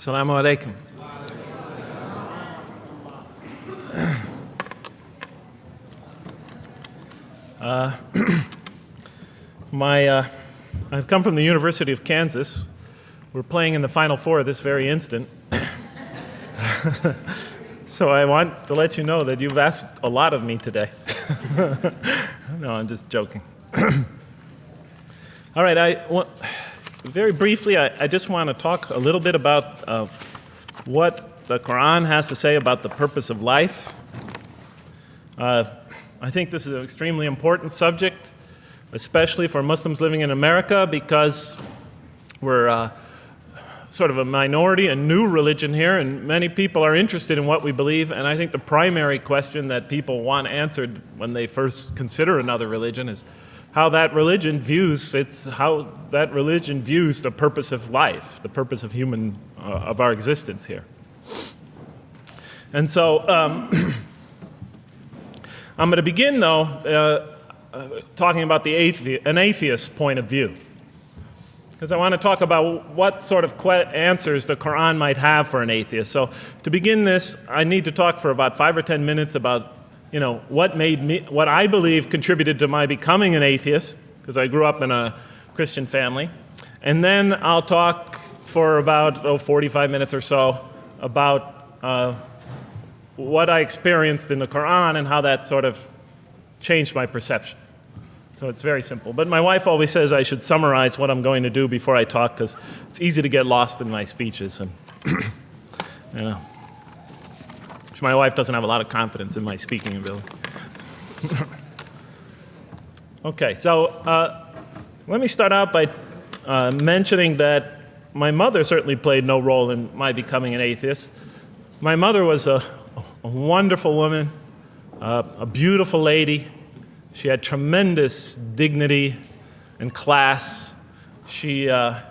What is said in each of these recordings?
Assalamu alaikum. I've come from the University of Kansas. We're playing in the Final Four this very instant. So I want to let you know that you've asked a lot of me today. No, I'm just joking. All right, very briefly, I just want to talk a little bit about what the Quran has to say about the purpose of life. I think this is an extremely important subject, especially for Muslims living in America, because we're sort of a minority, a new religion here, and many people are interested in what we believe. And I think the primary question that people want answered when they first consider another religion is how that religion views the purpose of life, the purpose of of our existence here. And so I'm going to begin, though, talking about an atheist's point of view, because I want to talk about what sort of answers the Quran might have for an atheist. So to begin this, I need to talk for about 5 or 10 minutes about what I believe contributed to my becoming an atheist, because I grew up in a Christian family. And then I'll talk for about 45 minutes or so about what I experienced in the Quran and how that sort of changed my perception. So it's very simple. But my wife always says I should summarize what I'm going to do before I talk, because it's easy to get lost in my speeches. And my wife doesn't have a lot of confidence in my speaking ability. Okay, so let me start out by mentioning that my mother certainly played no role in my becoming an atheist. My mother was a wonderful woman, a beautiful lady. She had tremendous dignity and class. The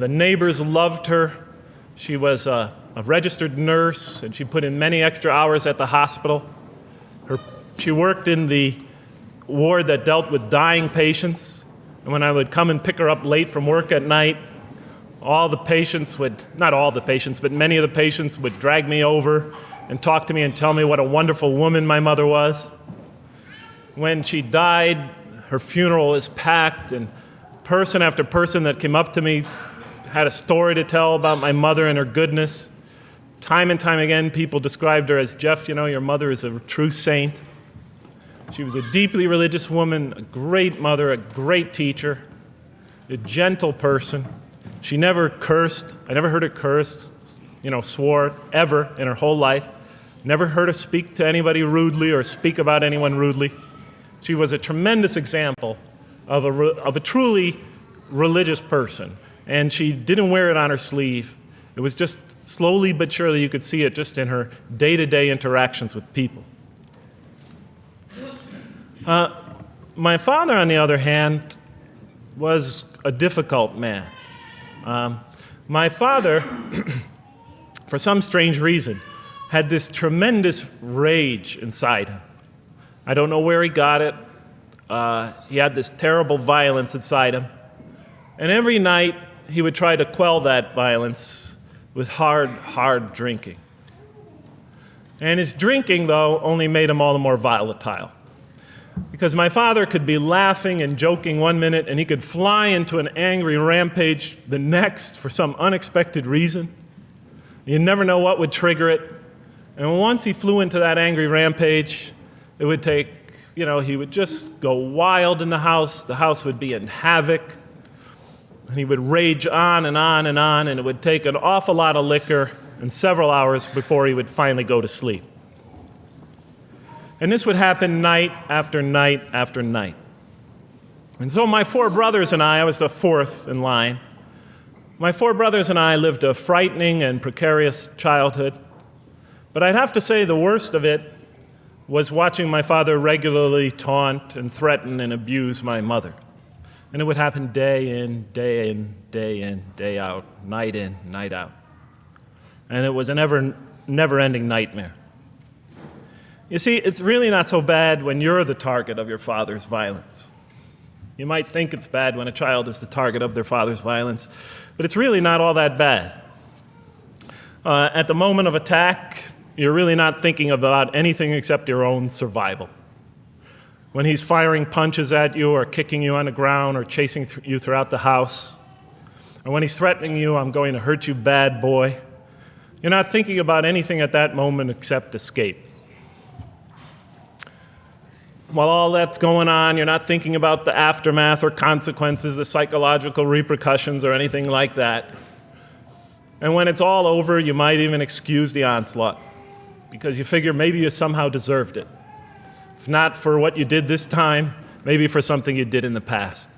neighbors loved her. She was a registered nurse, and she put in many extra hours at the hospital. She worked in the ward that dealt with dying patients, and when I would come and pick her up late from work at night, not all the patients, but many of the patients would drag me over and talk to me and tell me what a wonderful woman my mother was. When she died, her funeral was packed, and person after person that came up to me had a story to tell about my mother and her goodness. Time and time again, people described her as, "Jeff, your mother is a true saint." She was a deeply religious woman, a great mother, a great teacher, a gentle person. She never cursed. I never heard her curse, swore, ever in her whole life. Never heard her speak to anybody rudely or speak about anyone rudely. She was a tremendous example of a truly religious person, and she didn't wear it on her sleeve. It was just slowly but surely you could see it just in her day-to-day interactions with people. My father, on the other hand, was a difficult man. My father, for some strange reason, had this tremendous rage inside him. I don't know where he got it. He had this terrible violence inside him. And every night he would try to quell that violence with hard drinking. And his drinking, though, only made him all the more volatile. Because my father could be laughing and joking one minute, and he could fly into an angry rampage the next for some unexpected reason. You never know what would trigger it. And once he flew into that angry rampage, it would take, he would just go wild in the house. The house would be in havoc. And he would rage on and on and on, and it would take an awful lot of liquor and several hours before he would finally go to sleep. And this would happen night after night after night. And so my 4 brothers and I was the 4th in line. My 4 brothers and I lived a frightening and precarious childhood. But I'd have to say the worst of it was watching my father regularly taunt and threaten and abuse my mother. And it would happen day in, day in, day in, day out, night in, night out. And it was a never-ending nightmare. You see, it's really not so bad when you're the target of your father's violence. You might think it's bad when a child is the target of their father's violence, but it's really not all that bad. At the moment of attack, you're really not thinking about anything except your own survival. When he's firing punches at you or kicking you on the ground or chasing you throughout the house, or when he's threatening you, "I'm going to hurt you, bad boy," you're not thinking about anything at that moment except escape. While all that's going on, you're not thinking about the aftermath or consequences, the psychological repercussions or anything like that. And when it's all over, you might even excuse the onslaught because you figure maybe you somehow deserved it. If not for what you did this time, maybe for something you did in the past.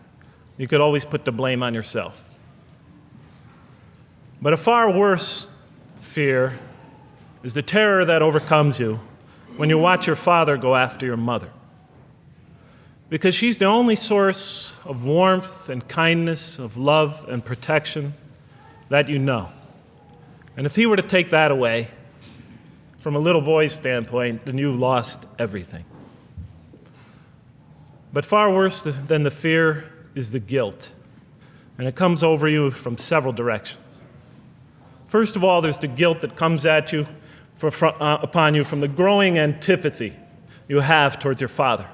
You could always put the blame on yourself. But a far worse fear is the terror that overcomes you when you watch your father go after your mother. Because she's the only source of warmth and kindness, of love and protection that you know. And if he were to take that away, from a little boy's standpoint, then you lost everything. But far worse than the fear is the guilt, and it comes over you from several directions. First of all, there's the guilt that comes at you upon you from the growing antipathy you have towards your father.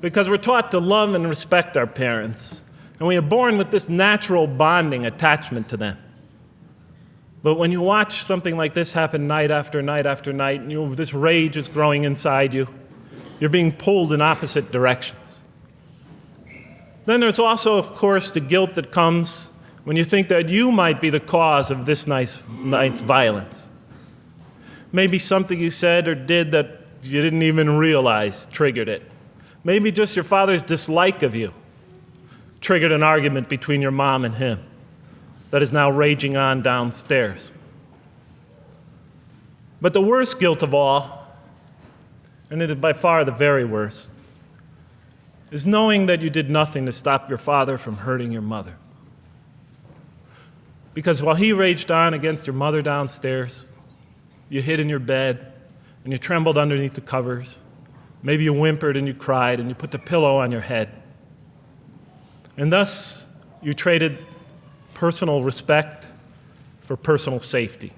Because we're taught to love and respect our parents, and we are born with this natural bonding attachment to them. But when you watch something like this happen night after night after night, and this rage is growing inside you, you're being pulled in opposite directions. Then there's also, of course, the guilt that comes when you think that you might be the cause of this night's violence. Maybe something you said or did that you didn't even realize triggered it. Maybe just your father's dislike of you triggered an argument between your mom and him that is now raging on downstairs. But the worst guilt of all, and it is by far the very worst, is knowing that you did nothing to stop your father from hurting your mother. Because while he raged on against your mother downstairs, you hid in your bed and you trembled underneath the covers. Maybe you whimpered and you cried and you put the pillow on your head. And thus, you traded personal respect for personal safety.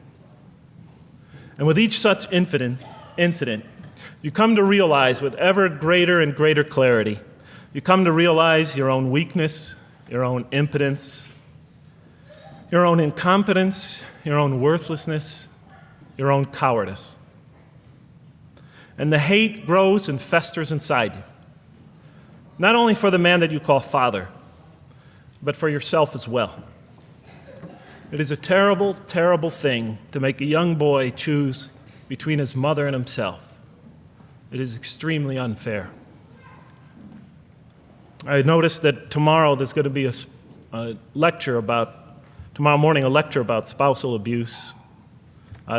And with each such incident, you come to realize with ever greater and greater clarity, you come to realize your own weakness, your own impotence, your own incompetence, your own worthlessness, your own cowardice. And the hate grows and festers inside you, not only for the man that you call father, but for yourself as well. It is a terrible, terrible thing to make a young boy choose between his mother and himself. It is extremely unfair. I noticed that tomorrow there's going to be tomorrow morning, a lecture about spousal abuse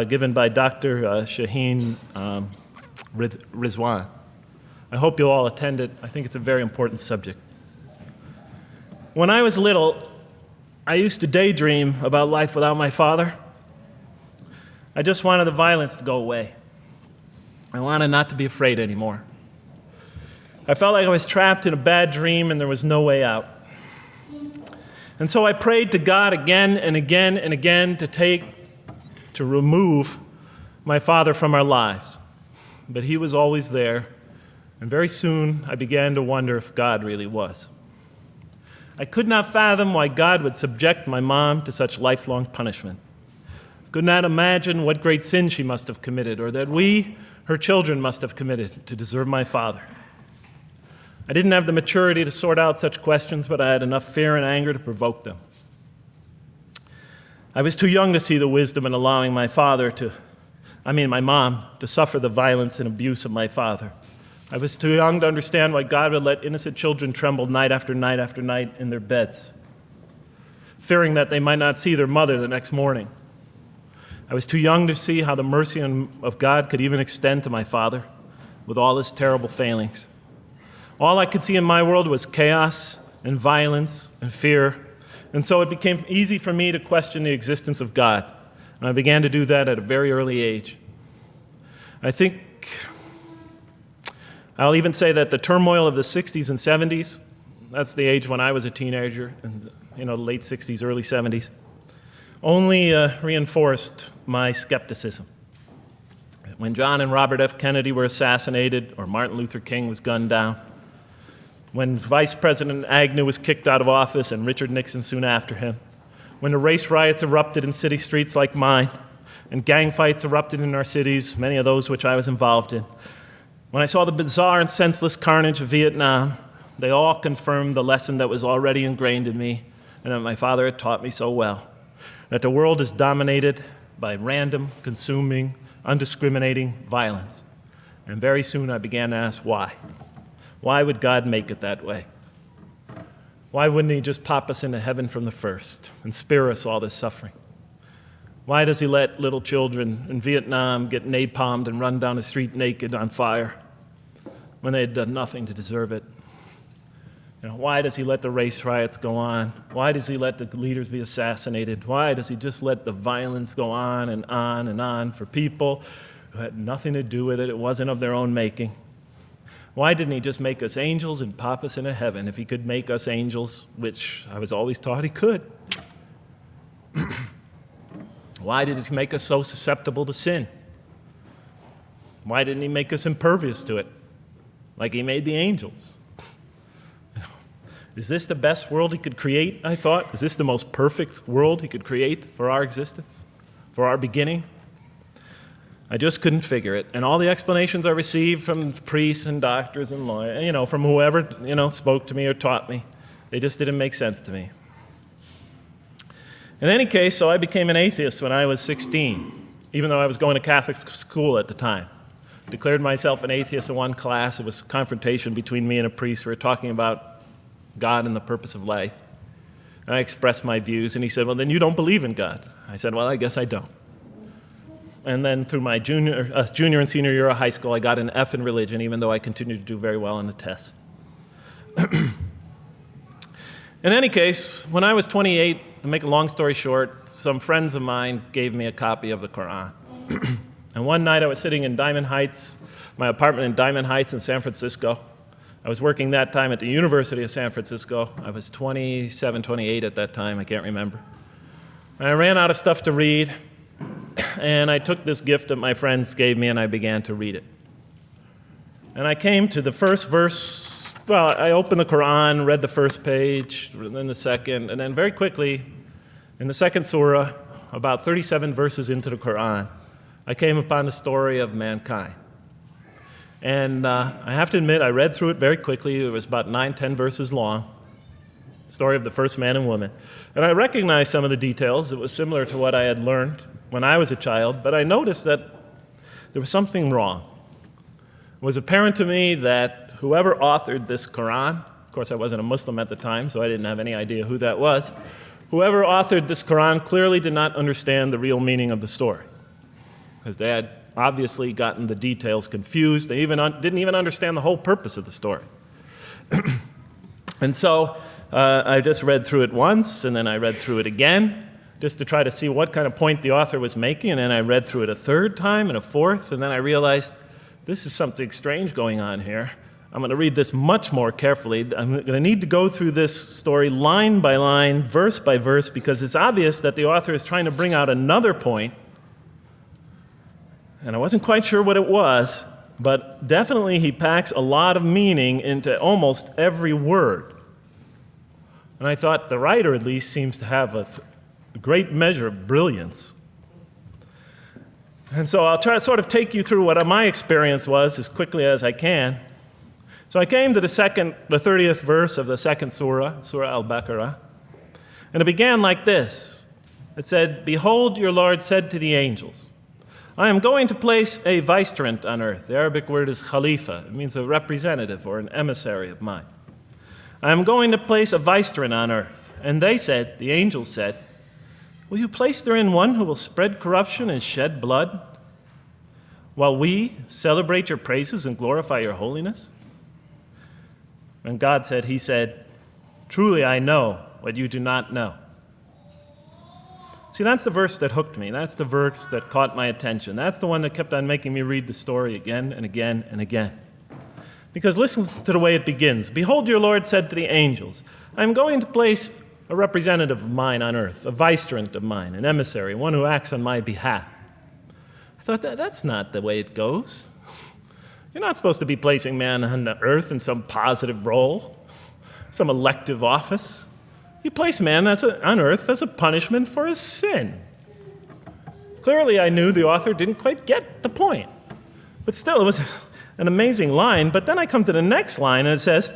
given by Dr. Shaheen Rizwan. I hope you'll all attend it. I think it's a very important subject. When I was little, I used to daydream about life without my father. I just wanted the violence to go away. I wanted not to be afraid anymore. I felt like I was trapped in a bad dream and there was no way out. And so I prayed to God again and again and again to remove my father from our lives. But he was always there, and very soon I began to wonder if God really was. I could not fathom why God would subject my mom to such lifelong punishment. I could not imagine what great sin she must have committed, or that we, her children, must have committed to deserve my father. I didn't have the maturity to sort out such questions, but I had enough fear and anger to provoke them. I was too young to see the wisdom in allowing my mom, to suffer the violence and abuse of my father. I was too young to understand why God would let innocent children tremble night after night after night in their beds, fearing that they might not see their mother the next morning. I was too young to see how the mercy of God could even extend to my father with all his terrible failings. All I could see in my world was chaos and violence and fear, and so it became easy for me to question the existence of God, and I began to do that at a very early age. I'll even say that the turmoil of the 60s and 70s that's the age when I was a teenager in the late 60s, early 70s, only reinforced my skepticism. When John and Robert F. Kennedy were assassinated, or Martin Luther King was gunned down, when Vice President Agnew was kicked out of office and Richard Nixon soon after him, when the race riots erupted in city streets like mine, and gang fights erupted in our cities, many of those which I was involved in, when I saw the bizarre and senseless carnage of Vietnam, they all confirmed the lesson that was already ingrained in me and that my father had taught me so well, that the world is dominated by random, consuming, undiscriminating violence. And very soon I began to ask why. Why would God make it that way? Why wouldn't he just pop us into heaven from the first and spare us all this suffering? Why does he let little children in Vietnam get napalmed and run down the street naked on fire when they had done nothing to deserve it? Why does he let the race riots go on? Why does he let the leaders be assassinated? Why does he just let the violence go on and on and on for people who had nothing to do with it? It wasn't of their own making. Why didn't he just make us angels and pop us into heaven if he could make us angels, which I was always taught he could? Why did he make us so susceptible to sin? Why didn't he make us impervious to it, like he made the angels? Is this the best world he could create, I thought? Is this the most perfect world he could create for our existence, for our beginning? I just couldn't figure it. And all the explanations I received from priests and doctors and lawyers, from whoever, spoke to me or taught me, they just didn't make sense to me. In any case, so I became an atheist when I was 16, even though I was going to Catholic school at the time. Declared myself an atheist in one class. It was a confrontation between me and a priest. We were talking about God and the purpose of life. And I expressed my views, and he said, well, then you don't believe in God. I said, well, I guess I don't. And then through my junior and senior year of high school, I got an F in religion, even though I continued to do very well on the tests. In any case, when I was 28, to make a long story short, some friends of mine gave me a copy of the Quran. And one night I was sitting in Diamond Heights, my apartment in Diamond Heights in San Francisco. I was working that time at the University of San Francisco. I was 27, 28 at that time, I can't remember. And I ran out of stuff to read, and I took this gift that my friends gave me and I began to read it. And I came to the first verse. Well, I opened the Quran, read the first page, then the second, and then very quickly, in the second surah, about 37 verses into the Quran, I came upon the story of mankind. And I have to admit, I read through it very quickly. It was about 9, 10 verses long, story of the first man and woman. And I recognized some of the details. It was similar to what I had learned when I was a child, but I noticed that there was something wrong. It was apparent to me that whoever authored this Quran, of course I wasn't a Muslim at the time, so I didn't have any idea who that was, whoever authored this Quran clearly did not understand the real meaning of the story, because they had obviously gotten the details confused. They didn't even understand the whole purpose of the story. And so I just read through it once, and then I read through it again, just to try to see what kind of point the author was making, and then I read through it a third time and a fourth, and then I realized this is something strange going on here. I'm going to read this much more carefully. I'm going to need to go through this story line by line, verse by verse, because it's obvious that the author is trying to bring out another point. And I wasn't quite sure what it was, but definitely he packs a lot of meaning into almost every word. And I thought the writer, at least, seems to have a great measure of brilliance. And so I'll try to sort of take you through what my experience was as quickly as I can. So I came to the 30th verse of the second surah, Surah al-Baqarah, and it began like this. It said, "Behold, your Lord said to the angels, I am going to place a vicegerent on earth." The Arabic word is khalifa. It means a representative or an emissary of mine. "I am going to place a vicegerent on earth." And they said, the angels said, "Will you place therein one who will spread corruption and shed blood, while we celebrate your praises and glorify your holiness?" And God said, he said, "Truly I know what you do not know." See, that's the verse that hooked me. That's the verse that caught my attention. That's the one that kept on making me read the story again and again and again. Because listen to the way it begins. Behold, your Lord said to the angels, I am going to place a representative of mine on earth, a vicegerent of mine, an emissary, one who acts on my behalf. I thought, that's not the way it goes. You're not supposed to be placing man on the earth in some positive role, some elective office. You place man on earth as a punishment for his sin. Clearly, I knew the author didn't quite get the point. But still, it was an amazing line. But then I come to the next line, and it says,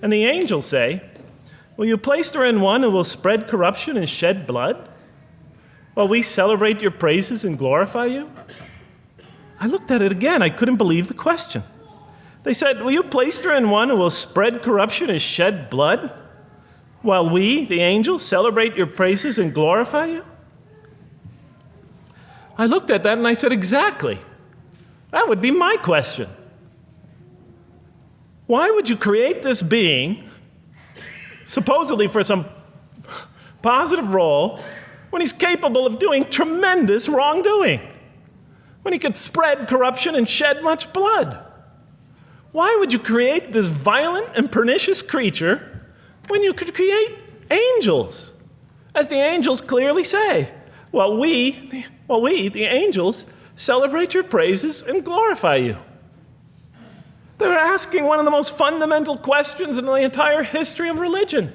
and the angels say, will you place her in one who will spread corruption and shed blood, while we celebrate your praises and glorify you? I looked at it again. I couldn't believe the question. They said, will you place her in one who will spread corruption and shed blood, while we, the angels, celebrate your praises and glorify you? I looked at that and I said, exactly. That would be my question. Why would you create this being, supposedly for some positive role, when he's capable of doing tremendous wrongdoing? When he could spread corruption and shed much blood? Why would you create this violent and pernicious creature when you could create angels? As the angels clearly say, while we, the angels, celebrate your praises and glorify you. They're asking one of the most fundamental questions in the entire history of religion.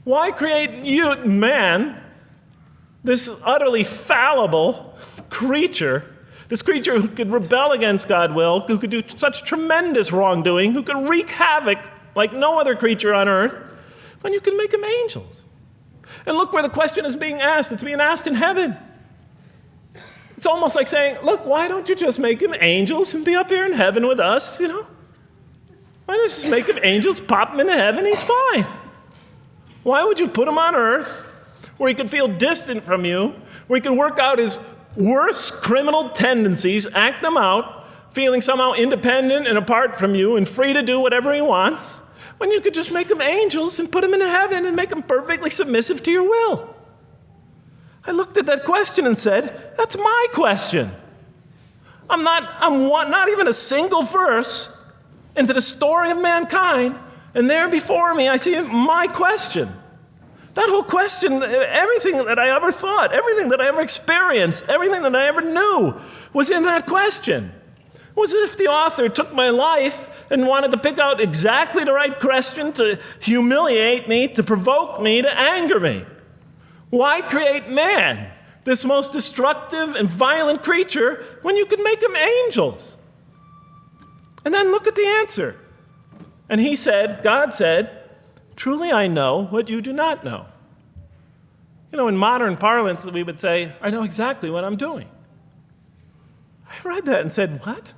Why create you, man, this utterly fallible creature, this creature who could rebel against God's will, who could do such tremendous wrongdoing, who could wreak havoc like no other creature on earth, when you can make them angels? And look where the question is being asked. It's being asked in heaven. It's almost like saying, look, why don't you just make them angels and be up here in heaven with us, Why don't you just make them angels, pop them into heaven, he's fine. Why would you put him on earth where he could feel distant from you, where he could work out his worst criminal tendencies, act them out, feeling somehow independent and apart from you and free to do whatever he wants, when you could just make them angels and put them into heaven and make them perfectly submissive to your will? I looked at that question and said, that's my question. I'm not even a single verse into the story of mankind, and there before me I see my question. That whole question, everything that I ever thought, everything that I ever experienced, everything that I ever knew was in that question. It was as if the author took my life and wanted to pick out exactly the right question to humiliate me, to provoke me, to anger me. Why create man, this most destructive and violent creature, when you could make them angels? And then look at the answer. And God said, truly I know what you do not know. In modern parlance, we would say, I know exactly what I'm doing. I read that and said, what?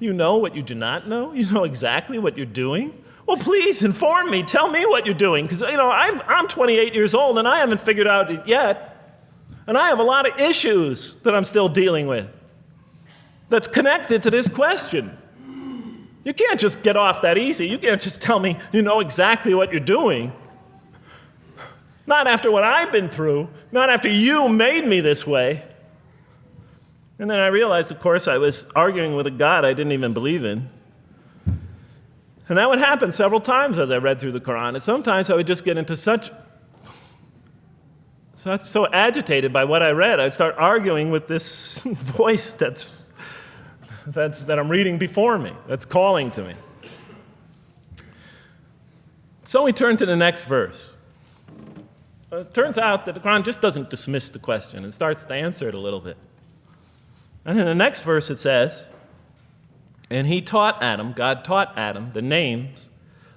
You know what you do not know? You know exactly what you're doing? Well, please inform me. Tell me what you're doing. Because, I'm 28 years old and I haven't figured out it yet. And I have a lot of issues that I'm still dealing with that's connected to this question. You can't just get off that easy. You can't just tell me you know exactly what you're doing. Not after what I've been through. Not after you made me this way. And then I realized, of course, I was arguing with a God I didn't even believe in. And that would happen several times as I read through the Quran. And sometimes I would just get into so agitated by what I read, I'd start arguing with this voice that I'm reading before me, that's calling to me. So we turn to the next verse. Well, it turns out that the Quran just doesn't dismiss the question. It starts to answer it a little bit. And in the next verse it says, and God taught Adam the names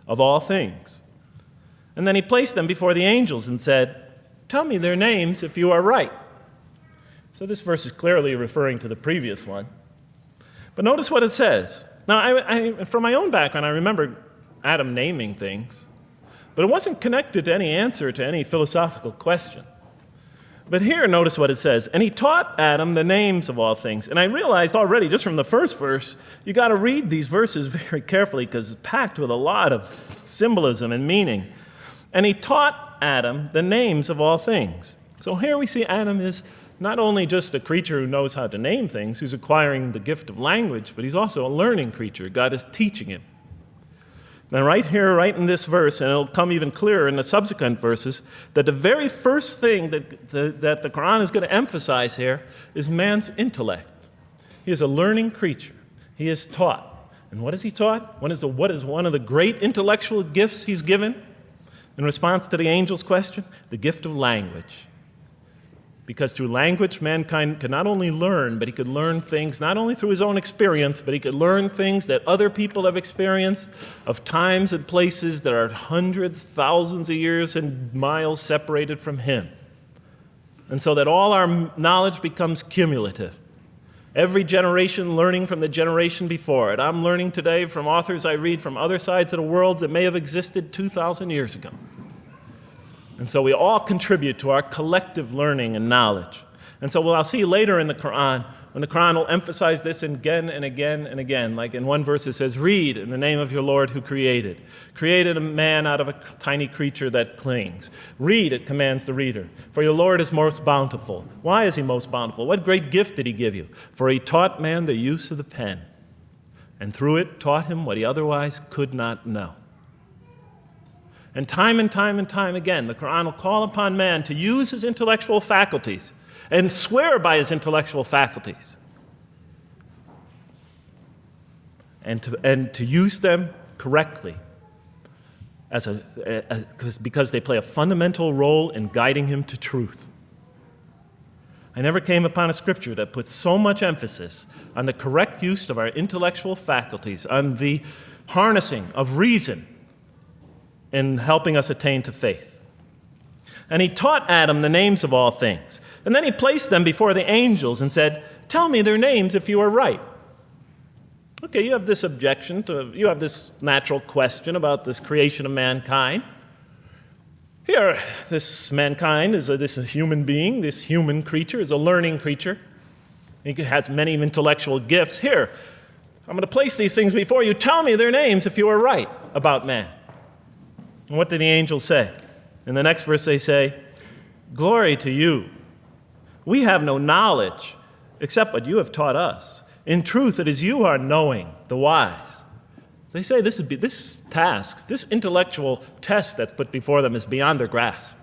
of all things. And then he placed them before the angels and said, tell me their names if you are right. So this verse is clearly referring to the previous one. But notice what it says. Now, from my own background, I remember Adam naming things, but it wasn't connected to any answer to any philosophical question. But here, notice what it says. And he taught Adam the names of all things. And I realized already, just from the first verse, you got to read these verses very carefully because it's packed with a lot of symbolism and meaning. And he taught Adam the names of all things. So here we see Adam is not only just a creature who knows how to name things, who's acquiring the gift of language, but he's also a learning creature. God is teaching him. Now, right here, right in this verse, and it'll come even clearer in the subsequent verses, that the very first thing that the Quran is going to emphasize here is man's intellect. He is a learning creature. He is taught. And what is he taught? What is one of the great intellectual gifts he's given in response to the angel's question? The gift of language. Because through language, mankind can not only learn, but he could learn things not only through his own experience, but he could learn things that other people have experienced of times and places that are hundreds, thousands of years and miles separated from him. And so that all our knowledge becomes cumulative. Every generation learning from the generation before it. I'm learning today from authors I read from other sides of the world that may have existed 2,000 years ago. And so we all contribute to our collective learning and knowledge. And so I'll see later in the Quran, when the Quran will emphasize this again and again and again. Like in one verse it says, read in the name of your Lord who created a man out of a tiny creature that clings. Read, it commands the reader. For your Lord is most bountiful. Why is he most bountiful? What great gift did he give you? For he taught man the use of the pen, and through it taught him what he otherwise could not know. And time again, the Quran will call upon man to use his intellectual faculties and swear by his intellectual faculties and to use them correctly because they play a fundamental role in guiding him to truth. I never came upon a scripture that puts so much emphasis on the correct use of our intellectual faculties, on the harnessing of reason in helping us attain to faith. And he taught Adam the names of all things. And then he placed them before the angels and said, tell me their names if you are right. Okay, you have this you have this natural question about this creation of mankind. Here, this mankind is this human being, this human creature is a learning creature. He has many intellectual gifts. Here, I'm going to place these things before you. Tell me their names if you are right about man. And what did the angels say? In the next verse they say, glory to you. We have no knowledge except what you have taught us. In truth, it is you who are knowing, the wise. They say this task, this intellectual test that's put before them is beyond their grasp.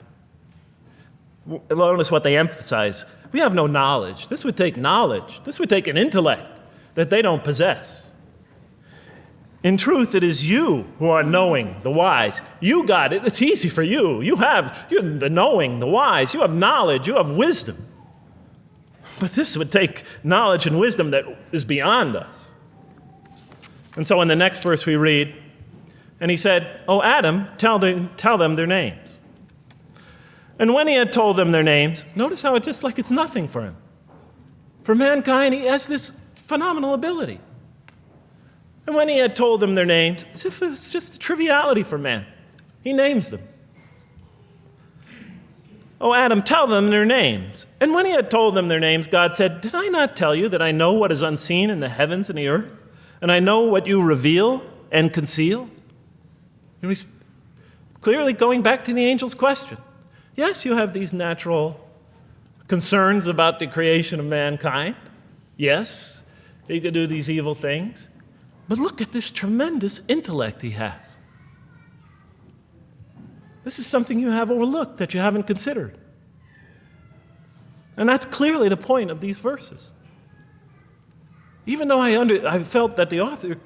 Notice what they emphasize. We have no knowledge. This would take knowledge. This would take an intellect that they don't possess. In truth, it is you who are knowing, the wise. You got it. It's easy for you. You're the knowing, the wise. You have knowledge. You have wisdom. But this would take knowledge and wisdom that is beyond us. And so in the next verse we read, and he said, "O Adam, tell them their names." And when he had told them their names, notice how it's just like it's nothing for him. For mankind, he has this phenomenal ability. And when he had told them their names, as if it's just a triviality for man, he names them. "O Adam, tell them their names." And when he had told them their names, God said, "Did I not tell you that I know what is unseen in the heavens and the earth? And I know what you reveal and conceal?" And he's clearly going back to the angel's question. Yes, you have these natural concerns about the creation of mankind. Yes, he could do these evil things. But look at this tremendous intellect he has. This is something you have overlooked that you haven't considered. And that's clearly the point of these verses. Even though I felt that the author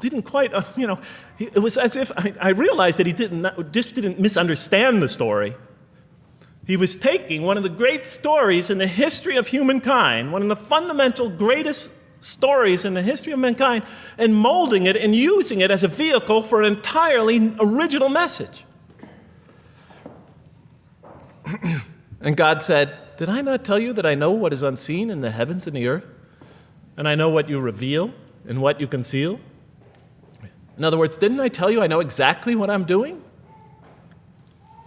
didn't quite, it was as if I realized that he didn't misunderstand the story. He was taking one of the great stories in the history of humankind, one of the fundamental greatest stories in the history of mankind, and molding it and using it as a vehicle for an entirely original message. And God said, "Did I not tell you that I know what is unseen in the heavens and the earth? And I know what you reveal and what you conceal?" In other words, didn't I tell you I know exactly what I'm doing?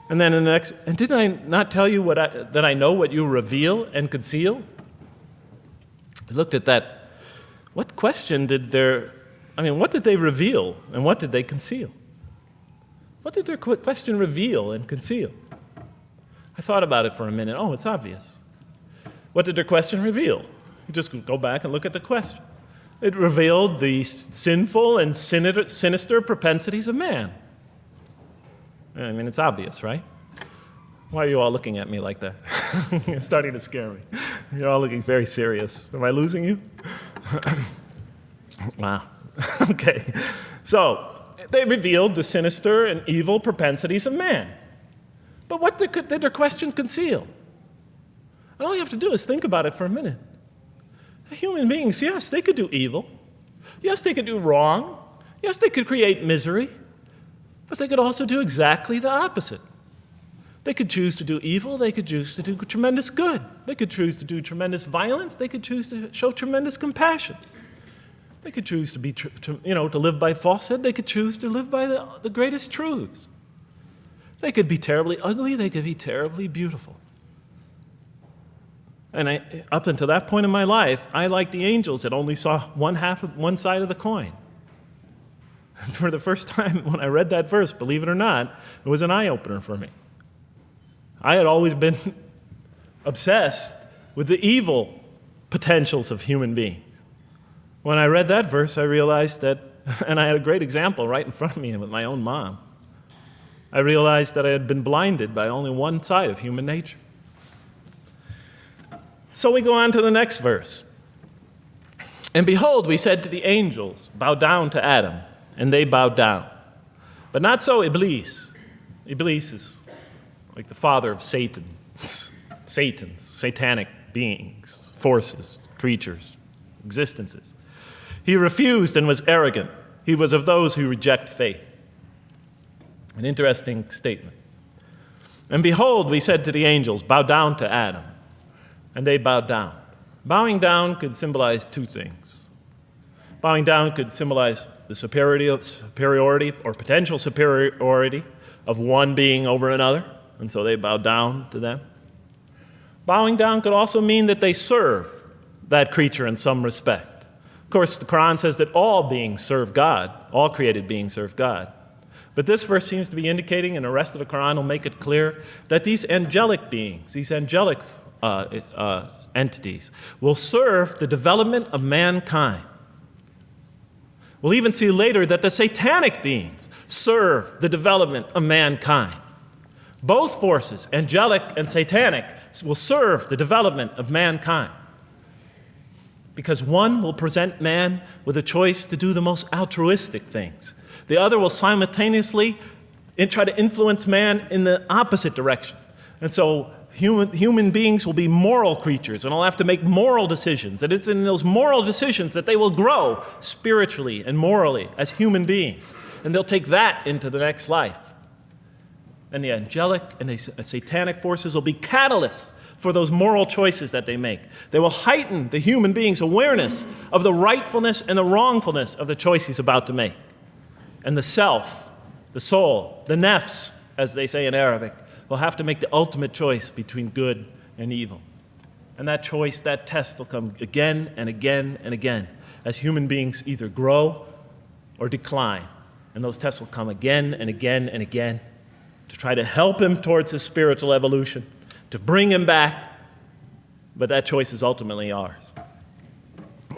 And then in the next, and didn't I not tell you that I know what you reveal and conceal? I looked at that. What question what did they reveal and what did they conceal? What did their question reveal and conceal? I thought about it for a minute. Oh, it's obvious. What did their question reveal? You just go back and look at the question. It revealed the sinful and sinister propensities of man. I mean, it's obvious, right? Why are you all looking at me like that? You're starting to scare me. You're all looking very serious. Am I losing you? Wow. Okay. So, they revealed the sinister and evil propensities of man. But what did their question conceal? And all you have to do is think about it for a minute. Human beings, yes, they could do evil. Yes, they could do wrong. Yes, they could create misery. But they could also do exactly the opposite. They could choose to do evil. They could choose to do tremendous good. They could choose to do tremendous violence. They could choose to show tremendous compassion. They could choose to live by falsehood. They could choose to live by the greatest truths. They could be terribly ugly. They could be terribly beautiful. And up until that point in my life, I, like the angels, that only saw one side of the coin. For the first time when I read that verse, believe it or not, it was an eye-opener for me. I had always been obsessed with the evil potentials of human beings. When I read that verse, I realized that, and I had a great example right in front of me with my own mom, I realized that I had been blinded by only one side of human nature. So we go on to the next verse. And behold, we said to the angels, bow down to Adam, and they bowed down. But not so Iblis. Iblis is like the father of Satan. Satans, satanic beings, forces, creatures, existences. He refused and was arrogant. He was of those who reject faith. An interesting statement. And behold, we said to the angels, bow down to Adam. And they bowed down. Bowing down could symbolize two things. Bowing down could symbolize the superiority or potential superiority of one being over another, and so they bowed down to them. Bowing down could also mean that they serve that creature in some respect. Of course, the Quran says that all beings serve God, all created beings serve God. But this verse seems to be indicating, and the rest of the Quran will make it clear, that these angelic beings, these angelic entities, will serve the development of mankind. We'll even see later that the satanic beings serve the development of mankind. Both forces, angelic and satanic, will serve the development of mankind. Because one will present man with a choice to do the most altruistic things. The other will simultaneously try to influence man in the opposite direction. And so human beings will be moral creatures, and they'll have to make moral decisions. And it's in those moral decisions that they will grow spiritually and morally as human beings. And they'll take that into the next life. And the angelic and the satanic forces will be catalysts for those moral choices that they make. They will heighten the human being's awareness of the rightfulness and the wrongfulness of the choice he's about to make. And the self, the soul, the nafs, as they say in Arabic, will have to make the ultimate choice between good and evil. And that choice, that test will come again and again and again as human beings either grow or decline. And those tests will come again and again and again to try to help him towards his spiritual evolution, to bring him back. But that choice is ultimately ours.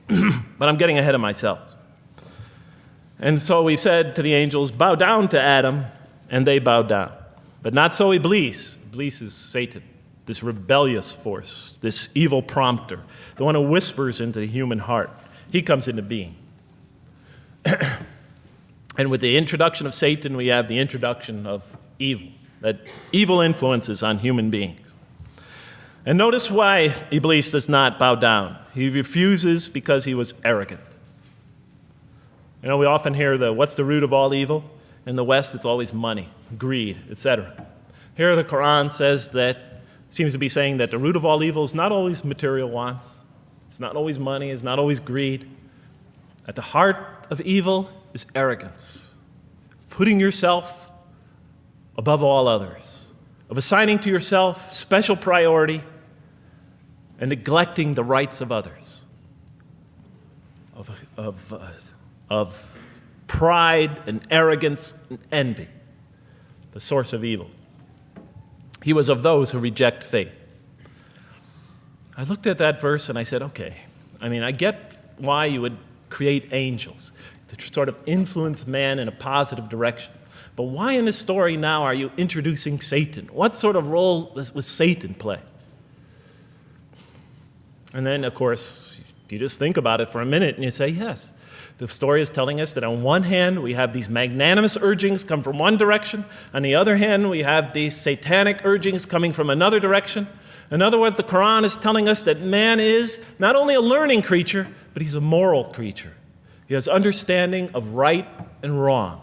But I'm getting ahead of myself. And so we said to the angels, bow down to Adam, and they bowed down. But not so Iblis. Iblis is Satan, this rebellious force, this evil prompter, the one who whispers into the human heart. He comes into being. And with the introduction of Satan, we have the introduction of evil, that evil influences on human beings. And notice why Iblis does not bow down. He refuses because he was arrogant. You know, we often hear what's the root of all evil? In the West, it's always money, greed, etc. Here the Quran seems to be saying that the root of all evil is not always material wants. It's not always money, it's not always greed. At the heart of evil is arrogance, putting yourself above all others, of assigning to yourself special priority and neglecting the rights of others, of pride and arrogance and envy, the source of evil. He was of those who reject faith. I looked at that verse and I said, okay, I get why you would create angels, to sort of influence man in a positive direction. But why in this story now are you introducing Satan? What sort of role was Satan play? And then, of course, you just think about it for a minute and you say, yes. The story is telling us that on one hand, we have these magnanimous urgings come from one direction. On the other hand, we have these satanic urgings coming from another direction. In other words, the Quran is telling us that man is not only a learning creature, but he's a moral creature. He has understanding of right and wrong.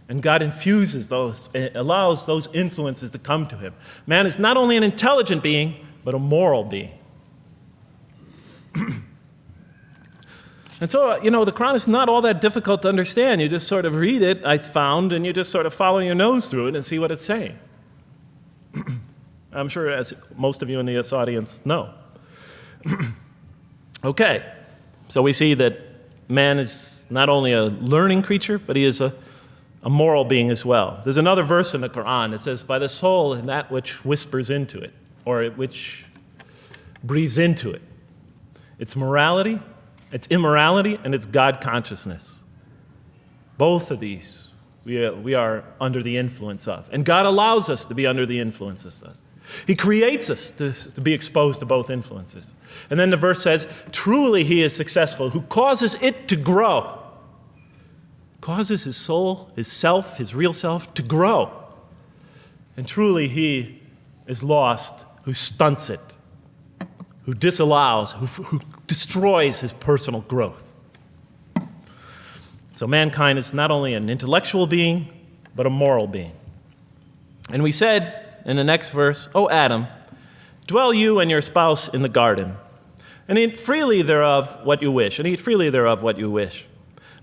And God infuses those, allows those influences to come to him. Man is not only an intelligent being, but a moral being. And so, the Quran is not all that difficult to understand. You just sort of read it, I found, and you just sort of follow your nose through it and see what it's saying. I'm sure as most of you in this audience know. Okay, so we see that man is not only a learning creature, but he is a moral being as well. There's another verse in the Quran that says, by the soul and that which whispers into it, or which breathes into it. It's morality, it's immorality, and it's God consciousness. Both of these we are under the influence of. And God allows us to be under the influences of this. He creates us to be exposed to both influences. And then the verse says, truly he is successful, who causes it to grow. Causes his soul, his self, his real self to grow. And truly he is lost who stunts it, who disallows, who destroys his personal growth. So mankind is not only an intellectual being, but a moral being. And we said in the next verse, O Adam, dwell you and your spouse in the garden, and eat freely thereof what you wish,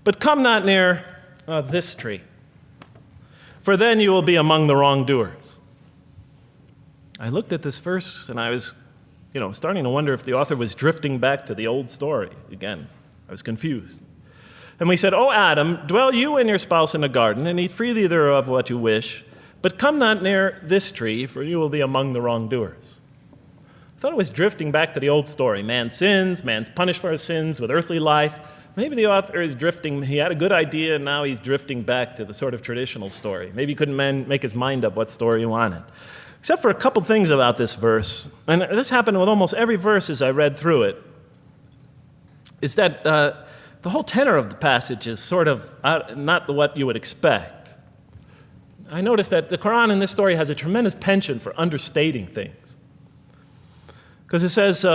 But come not near this tree, for then you will be among the wrongdoers. I looked at this verse and I was starting to wonder if the author was drifting back to the old story again. I was confused. And we said, O Adam, dwell you and your spouse in the garden, and eat freely thereof what you wish, but come not near this tree, for you will be among the wrongdoers. I thought it was drifting back to the old story. Man sins, man's punished for his sins with earthly life. Maybe the author is drifting, he had a good idea, and now he's drifting back to the sort of traditional story. Maybe he couldn't make his mind up what story he wanted. Except for a couple things about this verse, and this happened with almost every verse as I read through it, is that the whole tenor of the passage is sort of not what you would expect. I noticed that the Quran in this story has a tremendous penchant for understating things. Because it says,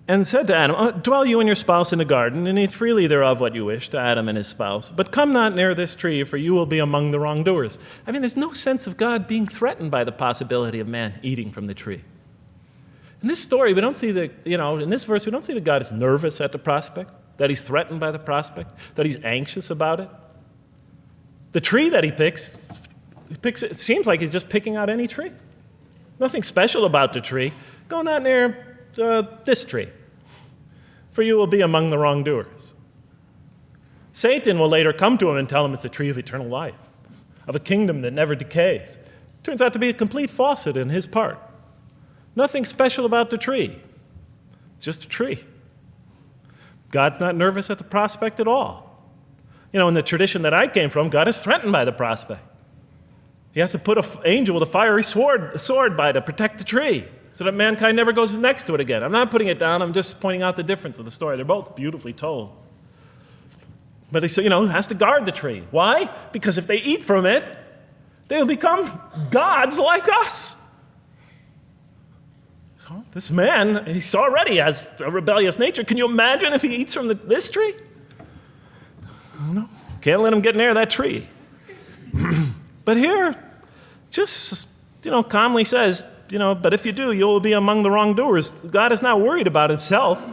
and said to Adam, dwell you and your spouse in the garden, and eat freely thereof what you wish, to Adam and his spouse. But come not near this tree, for you will be among the wrongdoers. I mean, there's no sense of God being threatened by the possibility of man eating from the tree. In this story, we don't see in this verse, we don't see that God is nervous at the prospect, that he's threatened by the prospect, that he's anxious about it. The tree that he picks, it seems like he's just picking out any tree. Nothing special about the tree. Go not near this tree, for you will be among the wrongdoers. Satan will later come to him and tell him it's a tree of eternal life, of a kingdom that never decays. Turns out to be a complete falsehood in his part. Nothing special about the tree. It's just a tree. God's not nervous at the prospect at all. In the tradition that I came from, God is threatened by the prospect. He has to put an angel with a fiery sword by to protect the tree so that mankind never goes next to it again. I'm not putting it down. I'm just pointing out the difference of the story. They're both beautifully told. But he has to guard the tree. Why? Because if they eat from it, they'll become gods like us. This man, he already has a rebellious nature. Can you imagine if he eats from this tree? No, can't let him get near that tree. But here, just, calmly says, but if you do, you'll be among the wrongdoers. God is not worried about himself.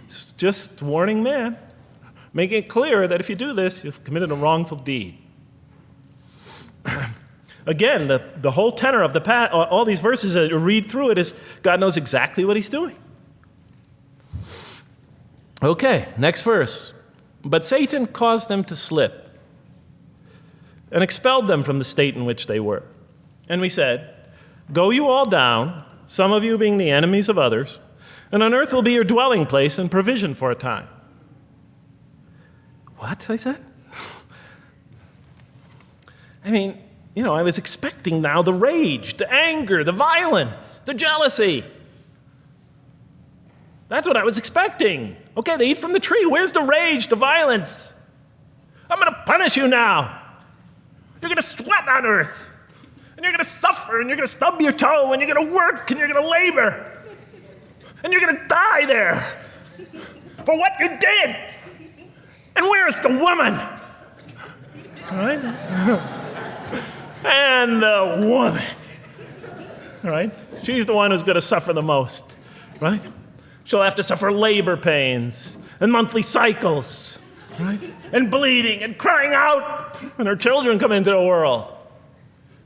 He's just warning man, making it clear that if you do this, you've committed a wrongful deed. Again, the whole tenor of all these verses that you read through it is God knows exactly what he's doing. Okay, next verse. But Satan caused them to slip and expelled them from the state in which they were. And we said, go you all down, some of you being the enemies of others, And on earth will be your dwelling place and provision for a time. What? I said. I mean, I was expecting now the rage, the anger, the violence, the jealousy. That's what I was expecting. Okay, they eat from the tree. Where's the rage, the violence? I'm going to punish you now. You're going to sweat on earth. And you're going to suffer, and you're going to stub your toe, and you're going to work, and you're going to labor. And you're going to die there for what you did. And where is the woman? All right? And the woman. All right? She's the one who's going to suffer the most. Right? She'll have to suffer labor pains and monthly cycles. Right? And bleeding and crying out when her children come into the world.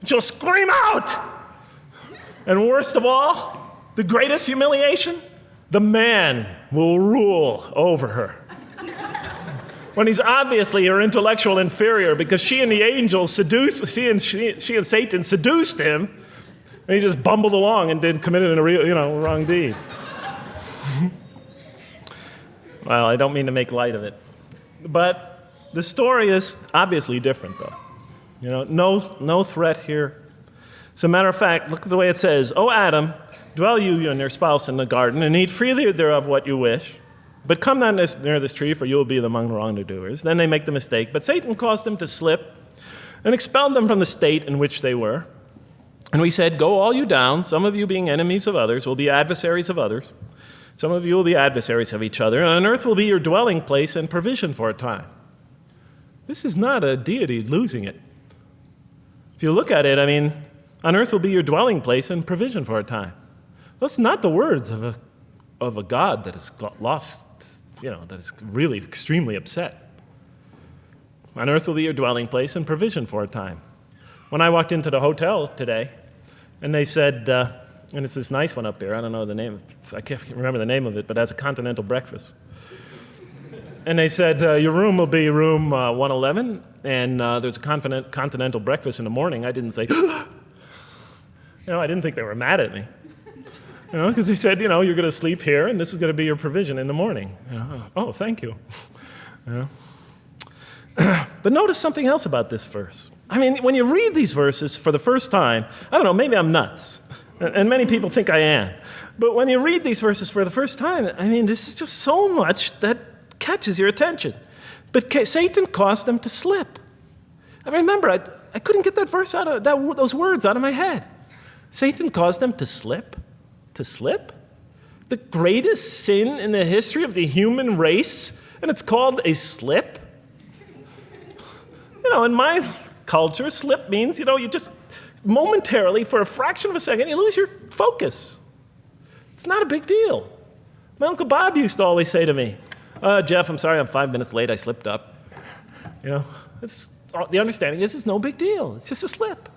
And she'll scream out. And worst of all, the greatest humiliation, the man will rule over her. When he's obviously her intellectual inferior because she and the angels she and Satan seduced him, and he just bumbled along and committed a real, wrong deed. Well, I don't mean to make light of it. But the story is obviously different, though. No threat here. As a matter of fact, look at the way it says, "O Adam, dwell you and your spouse in the garden, and eat freely thereof what you wish. But come not near this tree, for you will be among the wrongdoers." Then they make the mistake. But Satan caused them to slip and expelled them from the state in which they were. And we said, "Go all you down, some of you being enemies of others, will be adversaries of others. Some of you will be adversaries of each other, and on earth will be your dwelling place and provision for a time." This is not a deity losing it. If you look at it, on earth will be your dwelling place and provision for a time. That's not the words of a God that has got lost, that is really extremely upset. On earth will be your dwelling place and provision for a time. When I walked into the hotel today, and they said, and it's this nice one up there, I don't know the name, I can't remember the name of it, but it has a continental breakfast. And they said, your room will be room 111, and there's a continental breakfast in the morning. I didn't say, I didn't think they were mad at me. Because they said, you're going to sleep here, and this is going to be your provision in the morning. Oh, thank you. But notice something else about this verse. When you read these verses for the first time, I don't know, maybe I'm nuts, and many people think I am. But when you read these verses for the first time, this is just so much that catches your attention. But Satan caused them to slip. I remember, I couldn't get that verse out of those words out of my head. Satan caused them to slip. To slip? The greatest sin in the history of the human race, and it's called a slip? In my culture, slip means, you just momentarily, for a fraction of a second, you lose your focus. It's not a big deal. My Uncle Bob used to always say to me, "Jeff, I'm sorry I'm 5 minutes late, I slipped up." The understanding is it's no big deal. It's just a slip.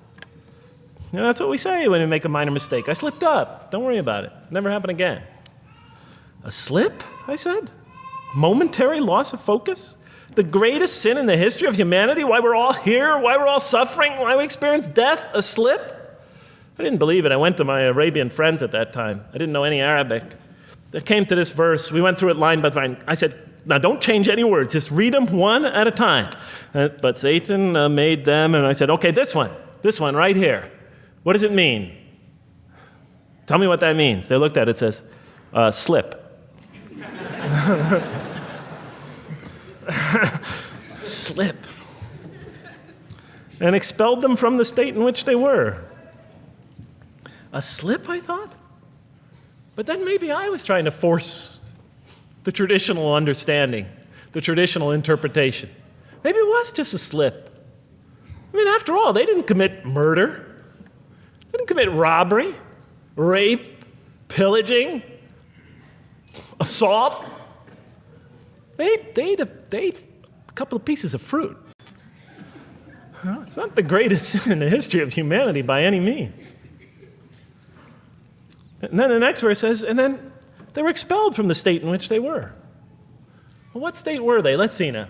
That's what we say when we make a minor mistake. I slipped up. Don't worry about it. Never happen again. A slip, I said? Momentary loss of focus? The greatest sin in the history of humanity? Why we're all here? Why we're all suffering? Why we experience death? A slip? I didn't believe it. I went to my Arabian friends at that time. I didn't know any Arabic. They came to this verse. We went through it line by line. I said, now don't change any words. Just read them one at a time. But Satan made them, and I said, okay, this one right here. What does it mean? Tell me what that means. They looked at it, it says, slip. Slip. And expelled them from the state in which they were. A slip, I thought? But then maybe I was trying to force the traditional understanding, the traditional interpretation. Maybe it was just a slip. After all, they didn't commit murder. They didn't commit robbery, rape, pillaging, assault. They ate a couple of pieces of fruit. It's not the greatest sin in the history of humanity by any means. And then the next verse says, and then they were expelled from the state in which they were. Well, what state were they? Let's see now.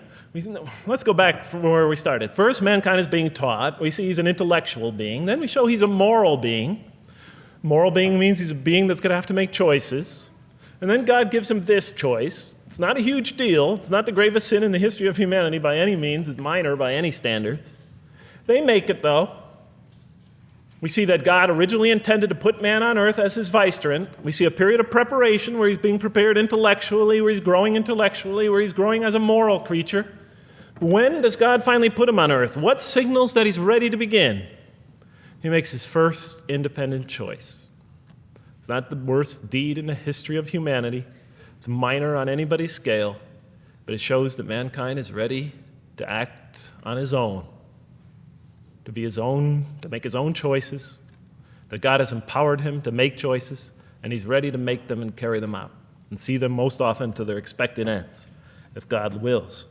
Let's go back from where we started. First, mankind is being taught. We see he's an intellectual being. Then we show he's a moral being. Moral being means he's a being that's going to have to make choices. And then God gives him this choice. It's not a huge deal. It's not the gravest sin in the history of humanity by any means. It's minor by any standards. They make it, though. We see that God originally intended to put man on earth as his vicegerent. We see a period of preparation where he's being prepared intellectually, where he's growing as a moral creature. When does God finally put him on earth? What signals that he's ready to begin? He makes his first independent choice. It's not the worst deed in the history of humanity. It's minor on anybody's scale, but it shows that mankind is ready to act on his own, to be his own, to make his own choices, that God has empowered him to make choices, and he's ready to make them and carry them out and see them most often to their expected ends, if God wills.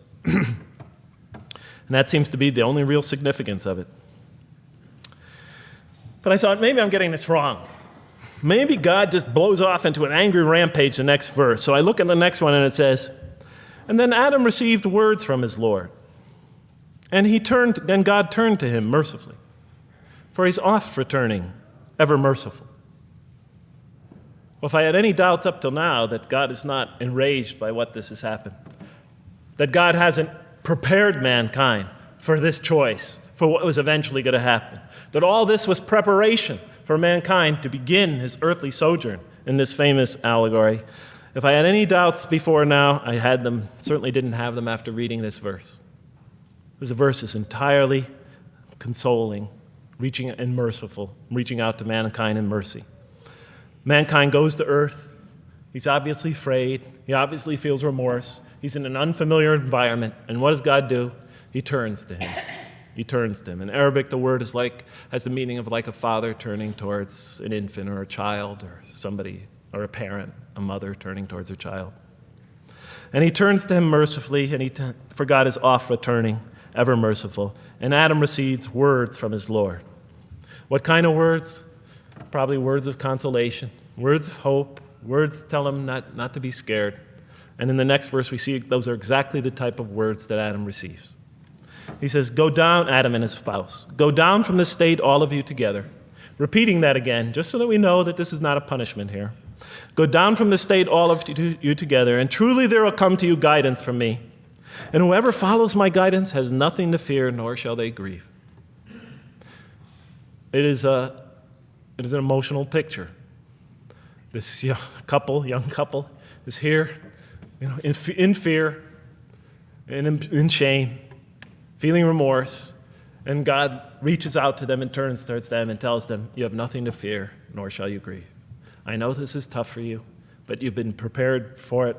And that seems to be the only real significance of it. But I thought, maybe I'm getting this wrong. Maybe God just blows off into an angry rampage the next verse. So I look at the next one and it says, "And then Adam received words from his Lord. And God turned to him mercifully, for he's oft returning, ever merciful." Well, if I had any doubts up till now that God is not enraged by what this has happened, that God hasn't prepared mankind for this choice, for what was eventually going to happen, that all this was preparation for mankind to begin his earthly sojourn in this famous allegory. If I had any doubts before now, I had them, certainly didn't have them after reading this verse. This verse is entirely consoling, reaching and merciful, reaching out to mankind in mercy. Mankind goes to earth. He's obviously afraid. He obviously feels remorse. He's in an unfamiliar environment. And what does God do? He turns to him. He turns to him. In Arabic, the word has the meaning of like a father turning towards an infant or a child or somebody, or a parent, a mother turning towards her child. And he turns to him mercifully, for God is oft returning, ever merciful. And Adam receives words from his Lord. What kind of words? Probably words of consolation, words of hope, words tell him not to be scared. And in the next verse, we see those are exactly the type of words that Adam receives. He says, "Go down," Adam and his spouse, "go down from this state, all of you together." Repeating that again, just so that we know that this is not a punishment here. "Go down from this state, all of you together, and truly there will come to you guidance from me. And whoever follows my guidance has nothing to fear, nor shall they grieve." It is an emotional picture. This young couple is here, in fear and in shame, feeling remorse, and God reaches out to them and turns towards them and tells them, "You have nothing to fear, nor shall you grieve. I know this is tough for you, but you've been prepared for it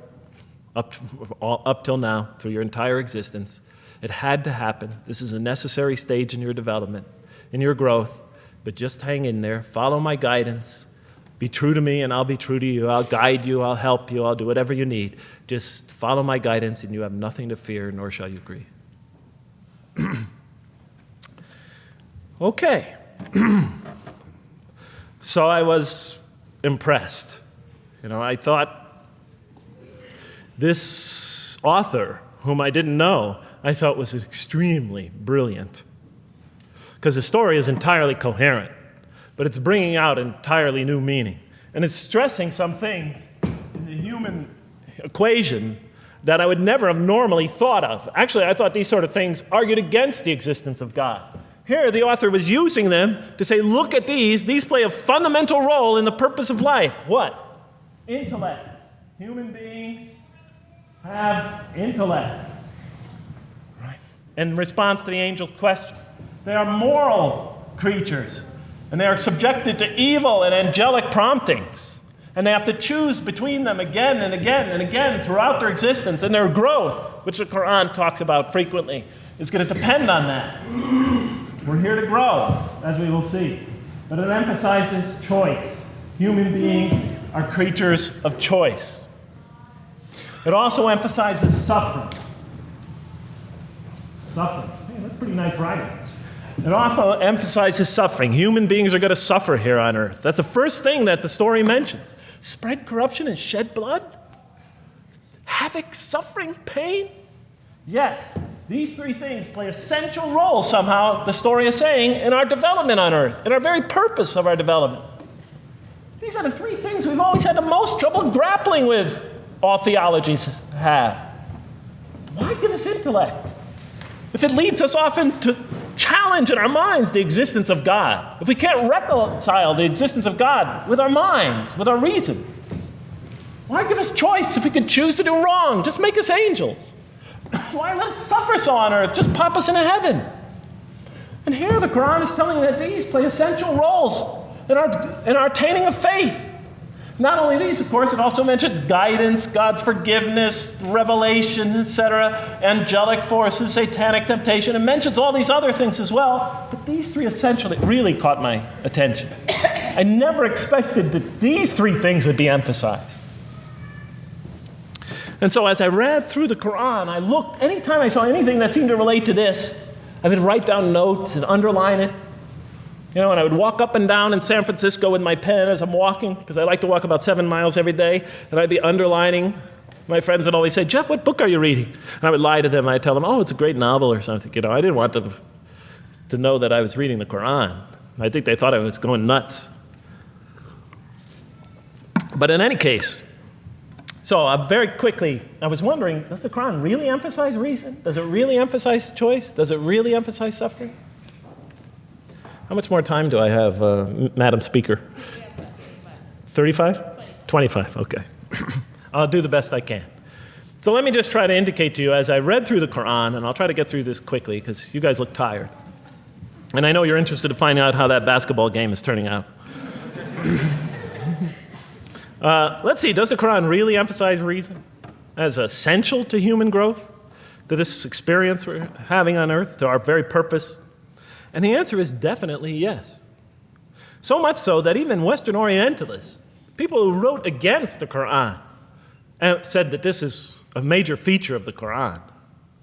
up till now, through your entire existence. It had to happen. This is a necessary stage in your development, in your growth, but just hang in there, follow my guidance, be true to me and I'll be true to you. I'll guide you, I'll help you, I'll do whatever you need. Just follow my guidance and you have nothing to fear, nor shall you grieve." Okay. So I was impressed. I thought this author, whom I didn't know, I thought was extremely brilliant. Because the story is entirely coherent, but it's bringing out entirely new meaning. And it's stressing some things in the human equation that I would never have normally thought of. Actually, I thought these sort of things argued against the existence of God. Here, the author was using them to say, look at these. These play a fundamental role in the purpose of life. What? Intellect. Human beings have intellect. Right. In response to the angel's question, they are moral creatures, and they are subjected to evil and angelic promptings. And they have to choose between them again and again and again throughout their existence. And their growth, which the Quran talks about frequently, is going to depend on that. We're here to grow, as we will see. But it emphasizes choice. Human beings are creatures of choice. It also emphasizes suffering. Suffering. Hey, that's pretty nice writing. It also emphasizes suffering. Human beings are going to suffer here on earth. That's the first thing that the story mentions. Spread corruption and shed blood? Havoc, suffering, pain? Yes, these three things play essential roles somehow, the story is saying, in our development on earth, in our very purpose of our development. These are the three things we've always had the most trouble grappling with, all theologies have. Why give us intellect if it leads us often to challenge in our minds the existence of God? If we can't reconcile the existence of God with our minds, with our reason, why give us choice if we can choose to do wrong? Just make us angels. Why let us suffer so on earth? Just pop us into heaven. And here the Quran is telling that these play essential roles in our attaining of faith. Not only these, of course, it also mentions guidance, God's forgiveness, revelation, etc., angelic forces, satanic temptation. It mentions all these other things as well. But these three essentially really caught my attention. I never expected that these three things would be emphasized. And so as I read through the Quran, I looked, anytime I saw anything that seemed to relate to this, I would write down notes and underline it. And I would walk up and down in San Francisco with my pen as I'm walking, because I like to walk about 7 miles every day, and I'd be underlining. My friends would always say, "Jeff, what book are you reading?" And I would lie to them. I'd tell them, "Oh, it's a great novel or something." I didn't want them to know that I was reading the Quran. I think they thought I was going nuts. But in any case, so very quickly, I was wondering, does the Quran really emphasize reason? Does it really emphasize choice? Does it really emphasize suffering? How much more time do I have, Madam Speaker? 35? 25, okay. I'll do the best I can. So let me just try to indicate to you, as I read through the Quran, and I'll try to get through this quickly because you guys look tired. And I know you're interested to find out how that basketball game is turning out. Let's see, does the Quran really emphasize reason as essential to human growth, to this experience we're having on earth, to our very purpose? And the answer is definitely yes. So much so that even Western Orientalists, people who wrote against the Quran, said that this is a major feature of the Quran,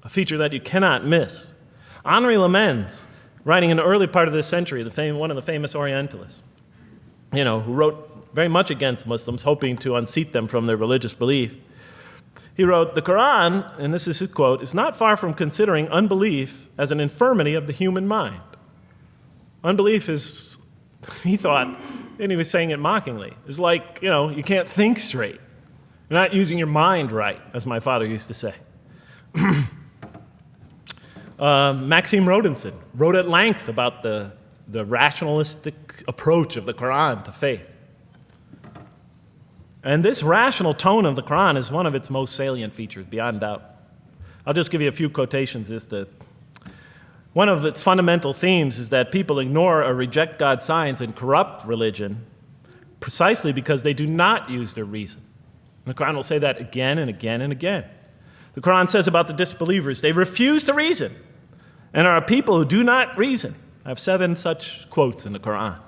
a feature that you cannot miss. Henri Lemens, writing in the early part of this century, one of the famous Orientalists, who wrote very much against Muslims, hoping to unseat them from their religious belief. He wrote, "The Quran," and this is his quote, "is not far from considering unbelief as an infirmity of the human mind." Unbelief is, he thought, and he was saying it mockingly, is like, you can't think straight. You're not using your mind right, as my father used to say. Maxime Rodinson wrote at length about the rationalistic approach of the Quran to faith. And this rational tone of the Quran is one of its most salient features, beyond doubt. I'll just give you a few quotations. One of its fundamental themes is that people ignore or reject God's signs and corrupt religion precisely because they do not use their reason. And the Quran will say that again and again and again. The Quran says about the disbelievers, they refuse to reason and are a people who do not reason. I have 7 such quotes in the Quran.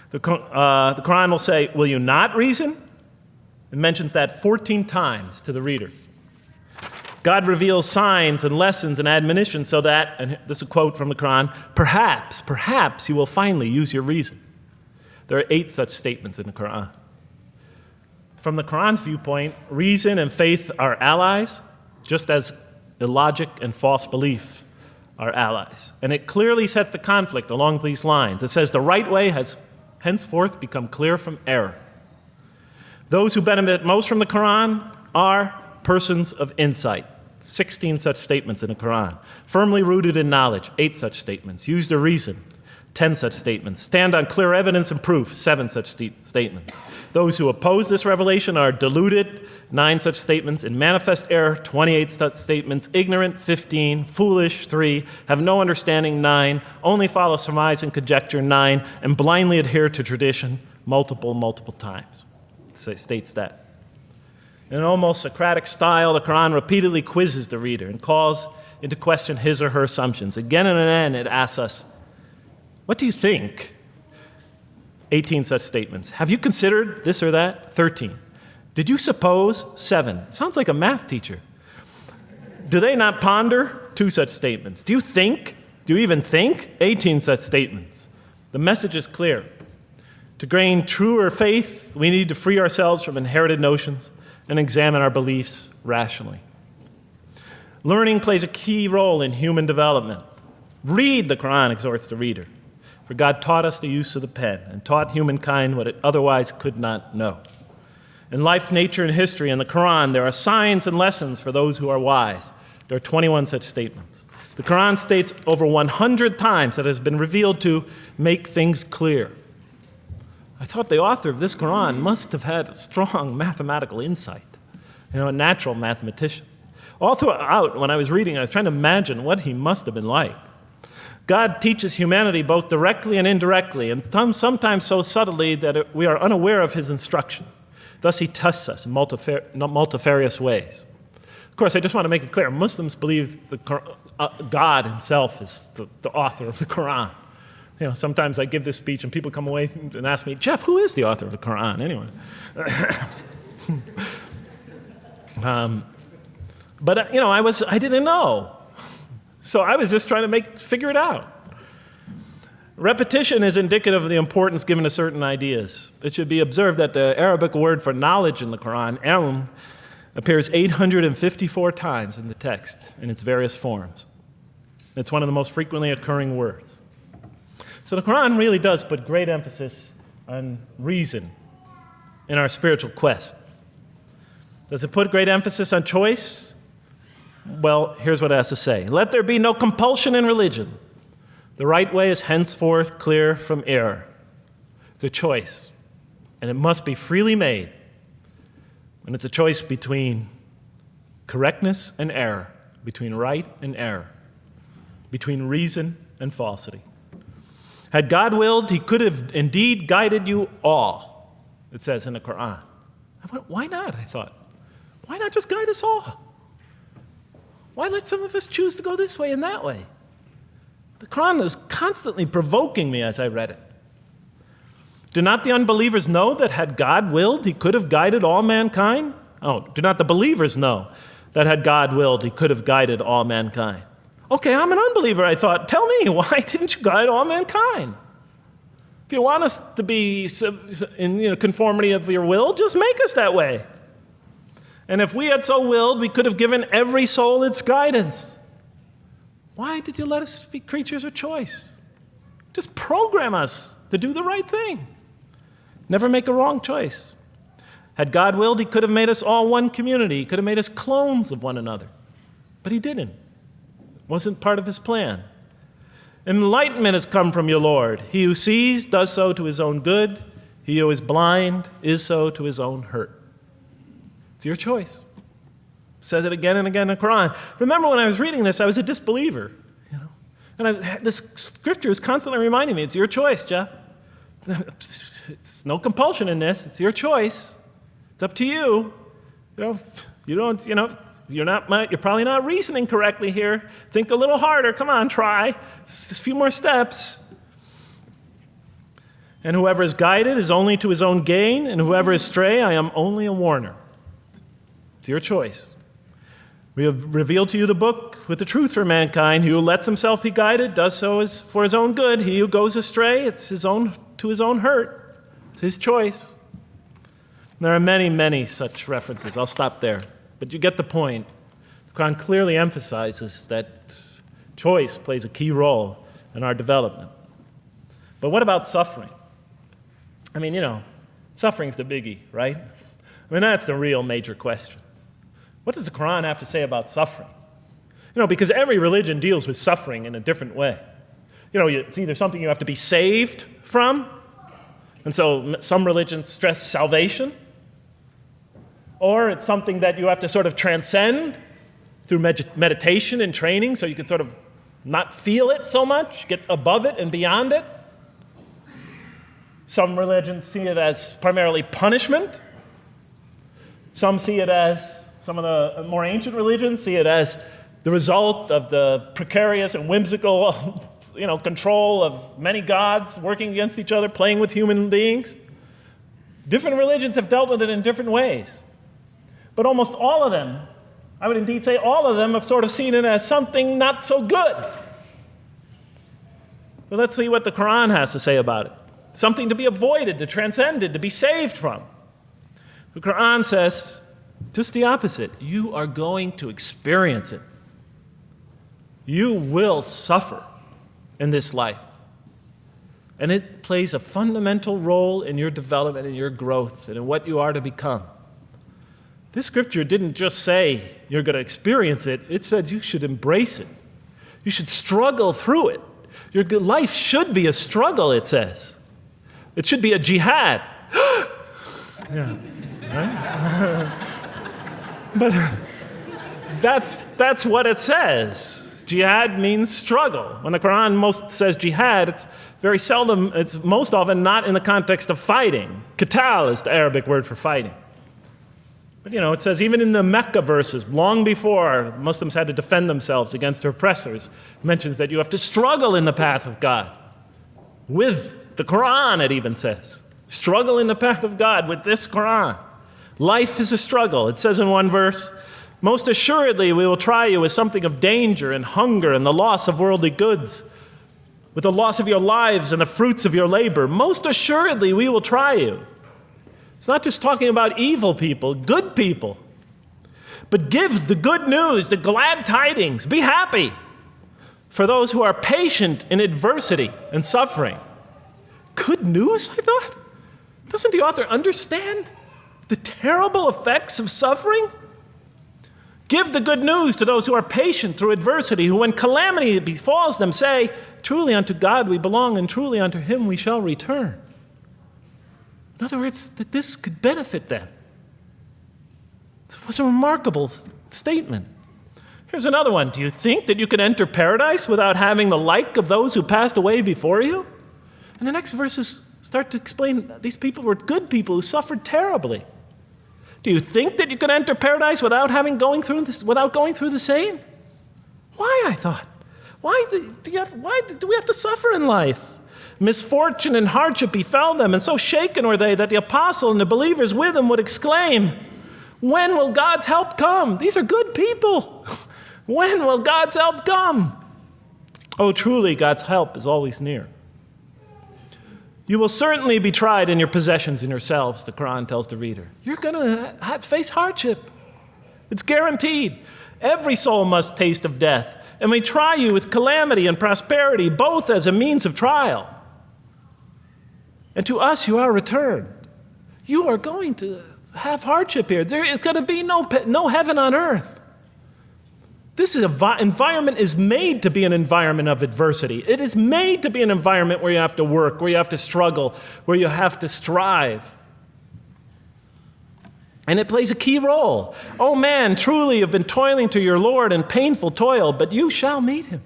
The Quran will say, "Will you not reason?" It mentions that 14 times to the reader. God reveals signs and lessons and admonitions so that, and this is a quote from the Quran, perhaps you will finally use your reason. There are 8 such statements in the Quran. From the Quran's viewpoint, reason and faith are allies, just as illogic and false belief are allies. And it clearly sets the conflict along these lines. It says the right way has henceforth become clear from error. Those who benefit most from the Quran are persons of insight. 16 such statements in the Quran. Firmly rooted in knowledge, 8 such statements. Use their reason, 10 such statements. Stand on clear evidence and proof, 7 such statements. Those who oppose this revelation are deluded, 9 such statements. In manifest error, 28 such statements. Ignorant, 15. Foolish, 3. Have no understanding, 9. Only follow surmise and conjecture, 9. And blindly adhere to tradition, multiple times. It states that. In an almost Socratic style, the Quran repeatedly quizzes the reader and calls into question his or her assumptions. Again and again, it asks us, what do you think? 18 such statements. Have you considered this or that? 13. Did you suppose? 7. Sounds like a math teacher. Do they not ponder? 2 such statements. Do you think? Do you even think? 18 such statements. The message is clear. To gain truer faith, we need to free ourselves from inherited notions and examine our beliefs rationally. Learning plays a key role in human development. Read, the Quran exhorts the reader. For God taught us the use of the pen and taught humankind what it otherwise could not know. In life, nature, and history, in the Quran, there are signs and lessons for those who are wise. There are 21 such statements. The Quran states over 100 times that it has been revealed to make things clear. I thought the author of this Quran must have had a strong mathematical insight, a natural mathematician. All throughout, when I was reading, I was trying to imagine what he must have been like. God teaches humanity both directly and indirectly, and sometimes so subtly that we are unaware of his instruction. Thus, he tests us in multifarious ways. Of course, I just want to make it clear, Muslims believe God himself is the author of the Quran. Sometimes I give this speech and people come away and ask me, Jeff, who is the author of the Quran anyway? But I didn't know. So I was just trying to figure it out. Repetition is indicative of the importance given to certain ideas. It should be observed that the Arabic word for knowledge in the Quran, ilm, appears 854 times in the text in its various forms. It's one of the most frequently occurring words. So the Quran really does put great emphasis on reason in our spiritual quest. Does it put great emphasis on choice? Well, here's what it has to say. Let there be no compulsion in religion. The right way is henceforth clear from error. It's a choice, and it must be freely made. And it's a choice between correctness and error, between right and error, between reason and falsity. Had God willed, he could have indeed guided you all, it says in the Quran. I went, why not? I thought. Why not just guide us all? Why let some of us choose to go this way and that way? The Quran was constantly provoking me as I read it. Do not the unbelievers know that had God willed, he could have guided all mankind? Oh, do not the believers know that had God willed, he could have guided all mankind? Okay, I'm an unbeliever, I thought. Tell me, why didn't you guide all mankind? If you want us to be in conformity of your will, just make us that way. And if we had so willed, we could have given every soul its guidance. Why did you let us be creatures of choice? Just program us to do the right thing. Never make a wrong choice. Had God willed, he could have made us all one community. He could have made us clones of one another. But he didn't. It wasn't part of his plan. Enlightenment has come from your Lord. He who sees does so to his own good. He who is blind is so to his own hurt. It's your choice. It says it again and again in the Quran. Remember when I was reading this, I was a disbeliever. And this scripture is constantly reminding me, it's your choice, Jeff. It's no compulsion in this. It's your choice. It's up to you. You're probably not reasoning correctly here. Think a little harder. Come on, try. It's just a few more steps. And whoever is guided is only to his own gain, and whoever is stray, I am only a warner. It's your choice. We have revealed to you the book with the truth for mankind. He who lets himself be guided does so for his own good. He who goes astray, it's to his own hurt. It's his choice. There are many, many such references. I'll stop there. But you get the point. The Quran clearly emphasizes that choice plays a key role in our development. But what about suffering? Suffering's the biggie, right? That's the real major question. What does the Quran have to say about suffering? Because every religion deals with suffering in a different way. It's either something you have to be saved from, and so some religions stress salvation, or it's something that you have to sort of transcend through meditation and training so you can sort of not feel it so much, get above it and beyond it. Some religions see it as primarily punishment. Some of the more ancient religions see it as the result of the precarious and whimsical, control of many gods working against each other, playing with human beings. Different religions have dealt with it in different ways. But almost all of them, I would indeed say all of them, have sort of seen it as something not so good. But let's see what the Quran has to say about it. Something to be avoided, to transcended, to be saved from. The Quran says just the opposite. You are going to experience it. You will suffer in this life. And it plays a fundamental role in your development and your growth and in what you are to become. This scripture didn't just say you're going to experience it. It said you should embrace it. You should struggle through it. Your life should be a struggle, it says. It should be a jihad. Yeah, right? But that's what it says. Jihad means struggle. When the Quran most says jihad, it's very seldom, it's most often not in the context of fighting. Qital is the Arabic word for fighting. But it says even in the Mecca verses, long before Muslims had to defend themselves against their oppressors, it mentions that you have to struggle in the path of God. With the Quran, it even says. Struggle in the path of God with this Quran. Life is a struggle. It says in one verse, most assuredly we will try you with something of danger and hunger and the loss of worldly goods, with the loss of your lives and the fruits of your labor. Most assuredly we will try you. It's not just talking about evil people, good people. But give the good news, the glad tidings. Be happy for those who are patient in adversity and suffering. Good news, I thought? Doesn't the author understand the terrible effects of suffering? Give the good news to those who are patient through adversity, who when calamity befalls them say, truly unto God we belong and truly unto him we shall return. In other words, that this could benefit them. It was a remarkable statement. Here's another one. Do you think that you can enter paradise without having the like of those who passed away before you? And the next verses start to explain these people were good people who suffered terribly. Do you think that you can enter paradise without going through the same? Why, I thought? Why do we have to suffer in life? Misfortune and hardship befell them, and so shaken were they that the apostle and the believers with him would exclaim, when will God's help come? These are good people. When will God's help come? Oh, truly, God's help is always near. You will certainly be tried in your possessions and yourselves, the Quran tells the reader. You're going to face hardship. It's guaranteed. Every soul must taste of death, and we try you with calamity and prosperity, both as a means of trial. And to us you are returned. You are going to have hardship here. There is going to be no heaven on earth. This environment is made to be an environment of adversity. It is made to be an environment where you have to work, where you have to struggle, where you have to strive. And it plays a key role. Oh man, truly you've been toiling to your Lord in painful toil, but you shall meet him.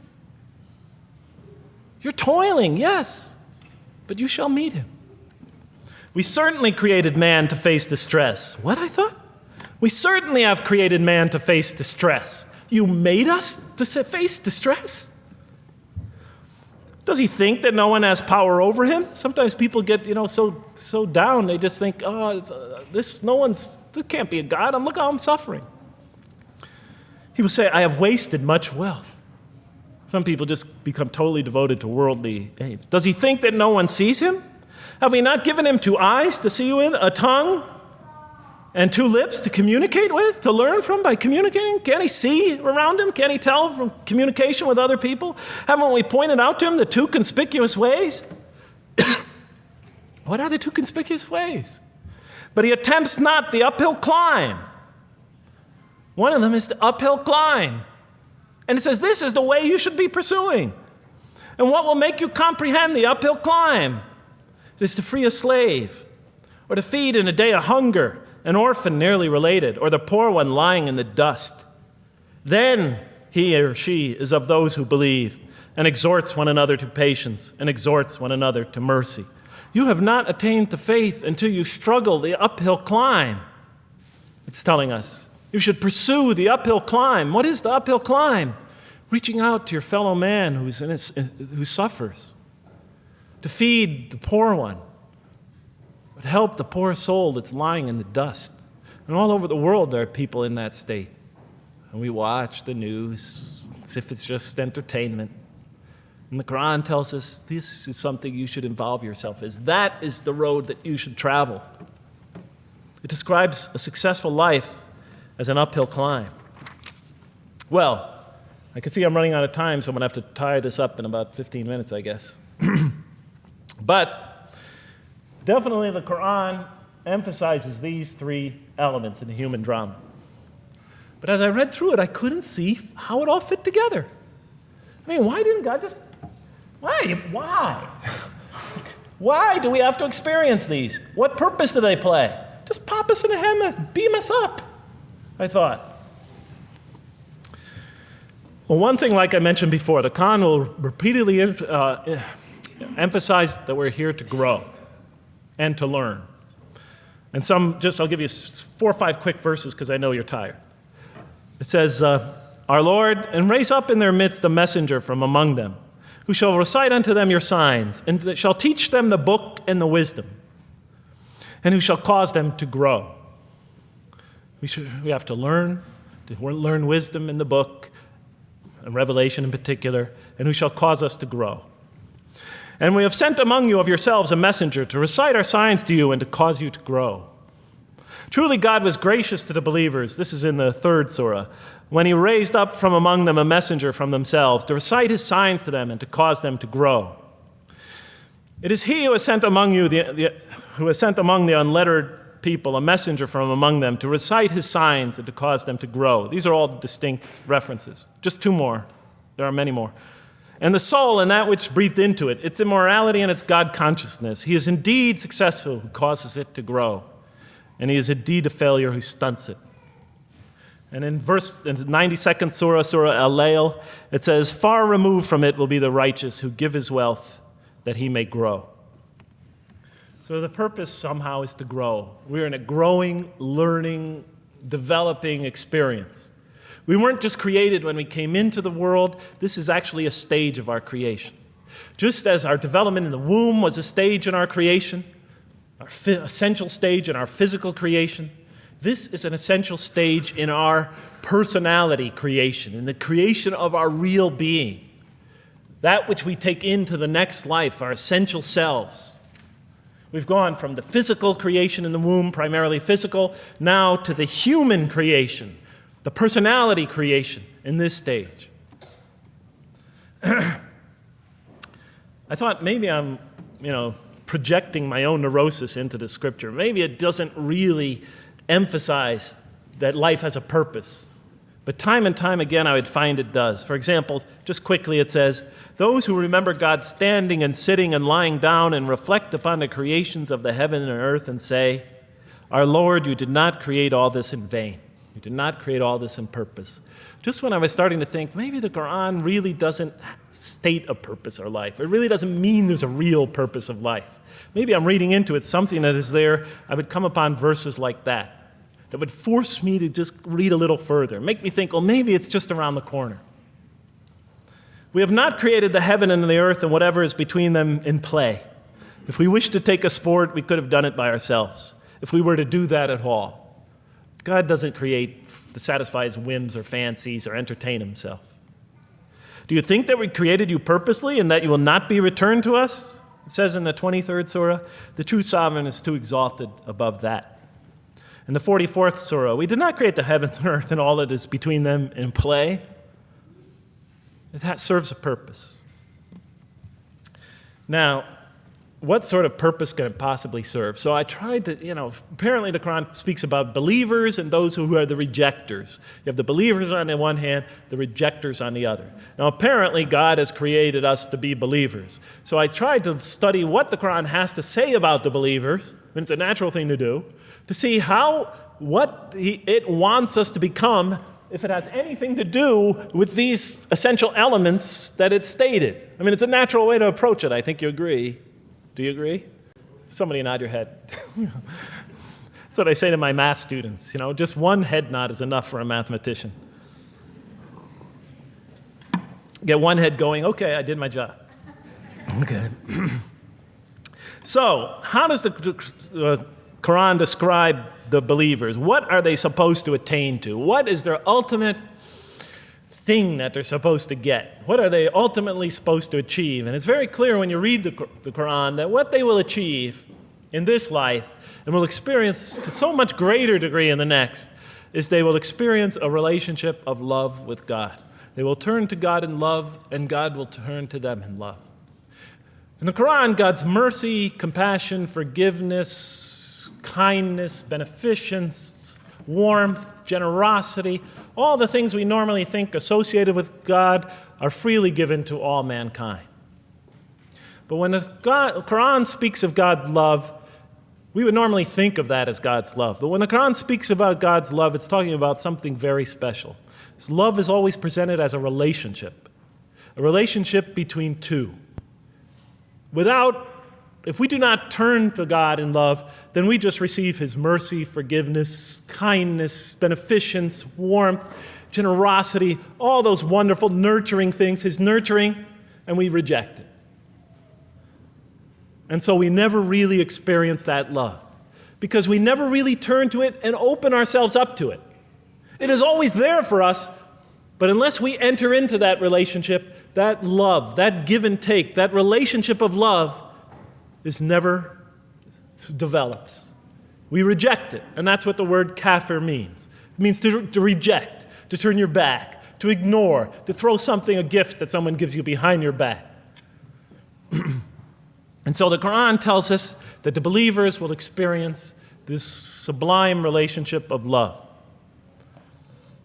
You're toiling, yes, but you shall meet him. We certainly created man to face distress. What, I thought? We certainly have created man to face distress. You made us to face distress? Does he think that no one has power over him? Sometimes people get, so down, they just think, this can't be a God. Look how I'm suffering. He will say, I have wasted much wealth. Some people just become totally devoted to worldly aims. Does he think that no one sees him? Have we not given him 2 eyes to see with, a tongue, and 2 lips to communicate with, to learn from by communicating? Can't he see around him? Can't he tell from communication with other people? Haven't we pointed out to him the 2 conspicuous ways? What are the 2 conspicuous ways? But he attempts not the uphill climb. One of them is the uphill climb. And it says this is the way you should be pursuing. And what will make you comprehend the uphill climb? It is to free a slave, or to feed in a day of hunger, an orphan nearly related, or the poor one lying in the dust. Then he or she is of those who believe, and exhorts one another to patience, and exhorts one another to mercy. You have not attained to faith until you struggle the uphill climb. It's telling us you should pursue the uphill climb. What is the uphill climb? Reaching out to your fellow man who suffers, to feed the poor one, to help the poor soul that's lying in the dust. And all over the world there are people in that state. And we watch the news as if it's just entertainment. And the Quran tells us this is something you should involve yourself in. That is the road that you should travel. It describes a successful life as an uphill climb. Well, I can see I'm running out of time, so I'm going to have to tie this up in about 15 minutes, I guess. But definitely the Quran emphasizes these three elements in the human drama. But as I read through it, I couldn't see how it all fit together. I mean, why didn't God just, why? Why do we have to experience these? What purpose do they play? Just pop us in a helmet, beam us up, I thought. Well, one thing, like I mentioned before, the Quran will repeatedly emphasize that we're here to grow and to learn. And I'll give you 4 or 5 quick verses because I know you're tired. It says, Our Lord, and raise up in their midst a messenger from among them, who shall recite unto them your signs, and that shall teach them the book and the wisdom, and who shall cause them to grow. We have to learn wisdom in the book, and Revelation in particular, and who shall cause us to grow. And we have sent among you of yourselves a messenger to recite our signs to you and to cause you to grow. Truly God was gracious to the believers, this is in the 3rd surah, when he raised up from among them a messenger from themselves to recite his signs to them and to cause them to grow. It is he who has sent among you who has sent among the unlettered people a messenger from among them to recite his signs and to cause them to grow. These are all distinct references. Just 2 more. There are many more. And the soul and that which breathed into it, its immorality and its God consciousness. He is indeed successful who causes it to grow, and he is indeed a failure who stunts it. And in the 92nd surah, Surah Al-Layl, it says, Far removed from it will be the righteous who give his wealth that he may grow. So the purpose somehow is to grow. We're in a growing, learning, developing experience. We weren't just created when we came into the world. This is actually a stage of our creation. Just as our development in the womb was a stage in our creation, our essential stage in our physical creation, this is an essential stage in our personality creation, in the creation of our real being, that which we take into the next life, our essential selves. We've gone from the physical creation in the womb, primarily physical, now to the human creation, the personality creation in this stage. I thought maybe I'm, projecting my own neurosis into the scripture. Maybe it doesn't really emphasize that life has a purpose. But time and time again, I would find it does. For example, just quickly it says, those who remember God standing and sitting and lying down and reflect upon the creations of the heaven and earth and say, Our Lord, you did not create all this in vain. You did not create all this in purpose. Just when I was starting to think, maybe the Quran really doesn't state a purpose of life. It really doesn't mean there's a real purpose of life. Maybe I'm reading into it something that is there. I would come upon verses like that would force me to just read a little further, make me think, well, maybe it's just around the corner. We have not created the heaven and the earth and whatever is between them in play. If we wished to take a sport, we could have done it by ourselves, if we were to do that at all. God doesn't create to satisfy his whims or fancies or entertain himself. Do you think that we created you purposely and that you will not be returned to us? It says in the 23rd surah, the true sovereign is too exalted above that. In the 44th surah, we did not create the heavens and earth and all that is between them in play. That serves a purpose. Now, what sort of purpose can it possibly serve? So I tried to, apparently the Quran speaks about believers and those who are the rejectors. You have the believers on the one hand, the rejectors on the other. Now, apparently God has created us to be believers. So I tried to study what the Quran has to say about the believers, and it's a natural thing to do, to see what it wants us to become, if it has anything to do with these essential elements that it stated. I mean, it's a natural way to approach it. I think you agree. Do you agree? Somebody nod your head. That's what I say to my math students. Just one head nod is enough for a mathematician. Get one head going, okay, I did my job. Okay. So, how does the Quran describe the believers? What are they supposed to attain to? What is their ultimate thing that they're supposed to get? What are they ultimately supposed to achieve? And it's very clear when you read the Quran that what they will achieve in this life and will experience to so much greater degree in the next is they will experience a relationship of love with God. They will turn to God in love, and God will turn to them in love. In the Quran, God's mercy, compassion, forgiveness, kindness, beneficence, warmth, generosity, all the things we normally think associated with God are freely given to all mankind. But when the Quran speaks of God's love, we would normally think of that as God's love. But when the Quran speaks about God's love, it's talking about something very special. His love is always presented as a relationship between two. If we do not turn to God in love, then we just receive his mercy, forgiveness, kindness, beneficence, warmth, generosity, all those wonderful nurturing things, his nurturing, and we reject it. And so we never really experience that love because we never really turn to it and open ourselves up to it. It is always there for us, but unless we enter into that relationship, that love, that give and take, that relationship of love is never develops. We reject it, and that's what the word kafir means. It means to reject, to turn your back, to ignore, to throw something, a gift that someone gives you behind your back. And so the Quran tells us that the believers will experience this sublime relationship of love.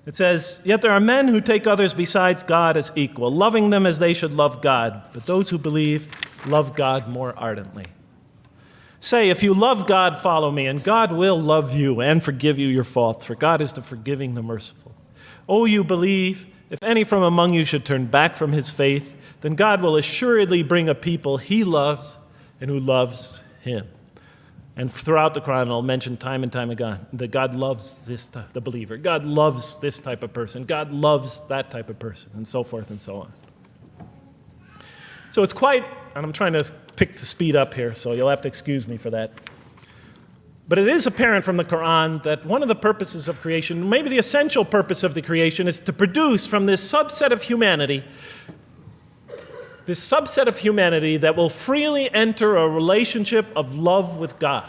It says, "Yet there are men who take others besides God as equal, loving them as they should love God. But those who believe love God more ardently. Say, if you love God, follow me, and God will love you and forgive you your faults, for God is the forgiving, the merciful. O you believe, if any from among you should turn back from his faith, then God will assuredly bring a people he loves and who loves him." And throughout the Quran, I'll mention time and time again that God loves the believer. God loves this type of person. God loves that type of person, and so forth and so on. So it's quite, and I'm trying to pick the speed up here, so you'll have to excuse me for that. But it is apparent from the Quran that one of the purposes of creation, maybe the essential purpose of the creation, is to produce from this subset of humanity that will freely enter a relationship of love with God.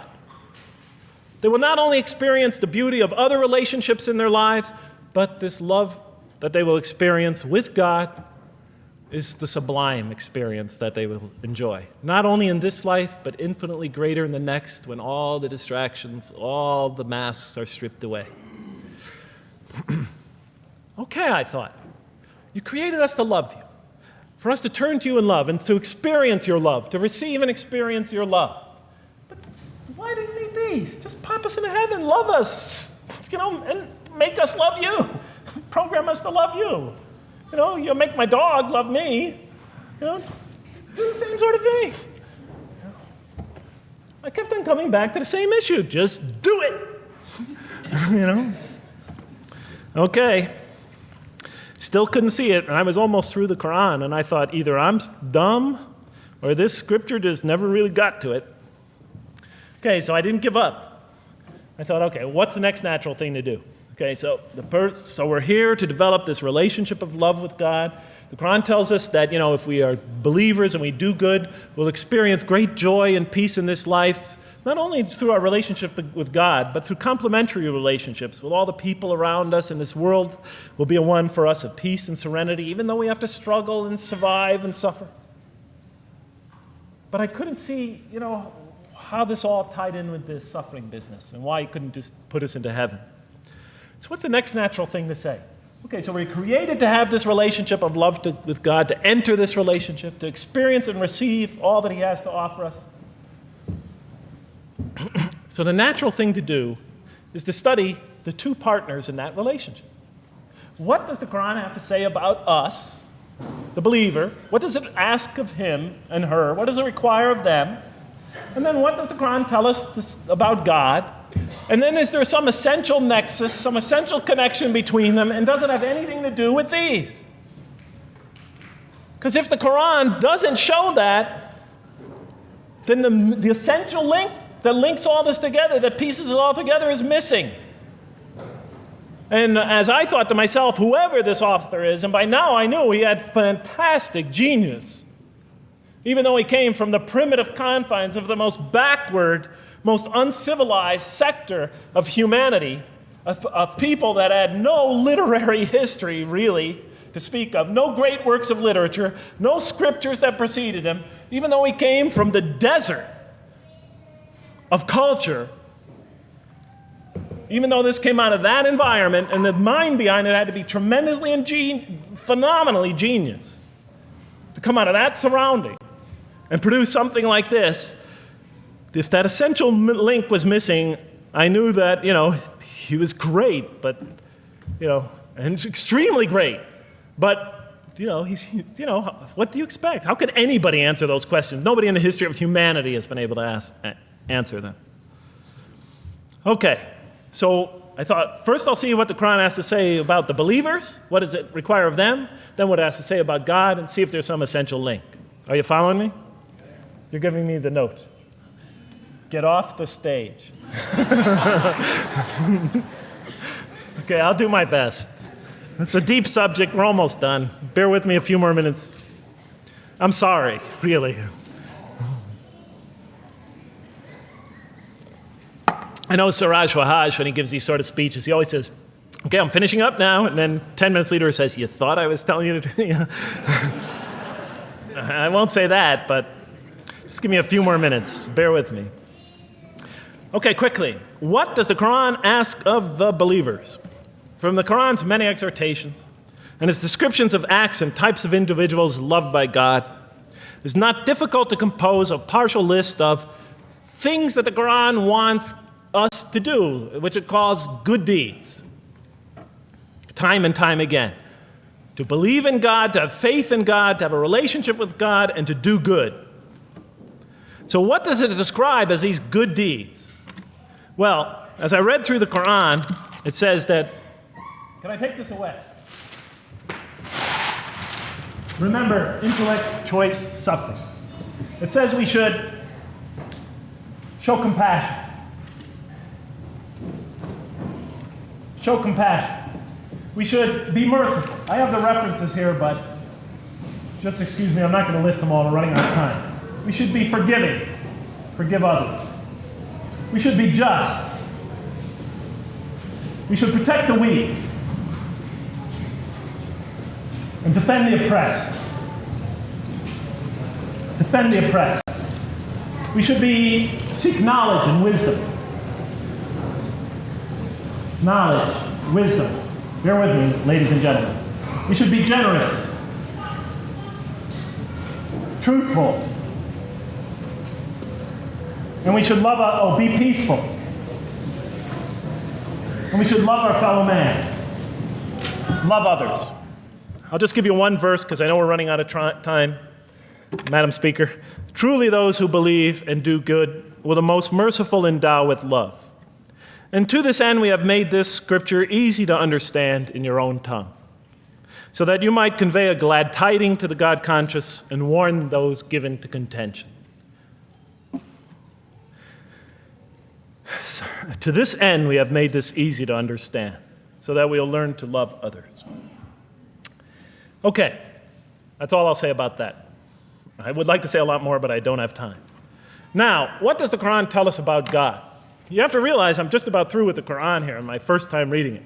They will not only experience the beauty of other relationships in their lives, but this love that they will experience with God is the sublime experience that they will enjoy. Not only in this life, but infinitely greater in the next, when all the distractions, all the masks are stripped away. Okay, I thought, you created us to love you, for us to turn to you in love and to experience your love, to receive and experience your love. But why do you need these? Just pop us into heaven, love us, and make us love you. Program us to love you. You'll make my dog love me. Do the same sort of thing. I kept on coming back to the same issue. Just do it. Okay. Still couldn't see it, and I was almost through the Quran, and I thought either I'm dumb or this scripture just never really got to it. Okay, so I didn't give up. I thought, okay, what's the next natural thing to do? Okay, so we're here to develop this relationship of love with God. The Quran tells us that, if we are believers and we do good, we'll experience great joy and peace in this life, not only through our relationship with God, but through complementary relationships with all the people around us, and this world will be a one for us of peace and serenity, even though we have to struggle and survive and suffer. But I couldn't see, how this all tied in with this suffering business and why he couldn't just put us into heaven. So what's the next natural thing to say? Okay, so we're created to have this relationship of love with God, to enter this relationship, to experience and receive all that he has to offer us. So the natural thing to do is to study the two partners in that relationship. What does the Quran have to say about us, the believer? What does it ask of him and her? What does it require of them? And then what does the Quran tell us about God? And then is there some essential nexus, some essential connection between them, and does it have anything to do with these? Because if the Quran doesn't show that, then the essential link that links all this together, that pieces it all together, is missing. And as I thought to myself, whoever this author is, and by now I knew he had fantastic genius, even though he came from the primitive confines of the most backward, most uncivilized sector of humanity, of people that had no literary history, really, to speak of, no great works of literature, no scriptures that preceded him, even though he came from the desert of culture, even though this came out of that environment, and the mind behind it had to be tremendously and phenomenally genius to come out of that surrounding and produce something like this. If that essential link was missing, I knew that, he was great, but, and extremely great. But, what do you expect? How could anybody answer those questions? Nobody in the history of humanity has been able to answer them. Okay, so I thought, first I'll see what the Quran has to say about the believers. What does it require of them? Then what it has to say about God, and see if there's some essential link. Are you following me? You're giving me the note. Get off the stage. Okay, I'll do my best. It's a deep subject. We're almost done. Bear with me a few more minutes. I'm sorry, really. I know Siraj Wahhaj, when he gives these sort of speeches, he always says, okay, I'm finishing up now. And then 10 minutes later he says, you thought I was telling you to do I won't say that, but just give me a few more minutes. Bear with me. Okay, quickly. What does the Quran ask of the believers? From the Quran's many exhortations and its descriptions of acts and types of individuals loved by God, it's not difficult to compose a partial list of things that the Quran wants us to do, which it calls good deeds, time and time again. To believe in God, to have faith in God, to have a relationship with God, and to do good. So what does it describe as these good deeds? Well, as I read through the Quran, it says that, can I take this away? Remember, intellect, choice, suffering. It says we should show compassion. Show compassion. We should be merciful. I have the references here, but just excuse me, I'm not going to list them all. We're running out of time. We should be forgiving. Forgive others. We should be just. We should protect the weak and defend the oppressed. Defend the oppressed. We should seek knowledge and wisdom. Knowledge, wisdom. Bear with me, ladies and gentlemen. We should be generous, truthful, and we should be peaceful. And we should love our fellow man. Love others. I'll just give you one verse because I know we're running out of time, Madam Speaker. Truly those who believe and do good will the most merciful endow with love. And to this end we have made this scripture easy to understand in your own tongue, so that you might convey a glad tiding to the God-conscious and warn those given to contention. So, to this end we have made this easy to understand, so that we'll learn to love others. Okay, that's all I'll say about that. I would like to say a lot more, but I don't have time. Now, what does the Quran tell us about God? You have to realize I'm just about through with the Quran here, my first time reading it.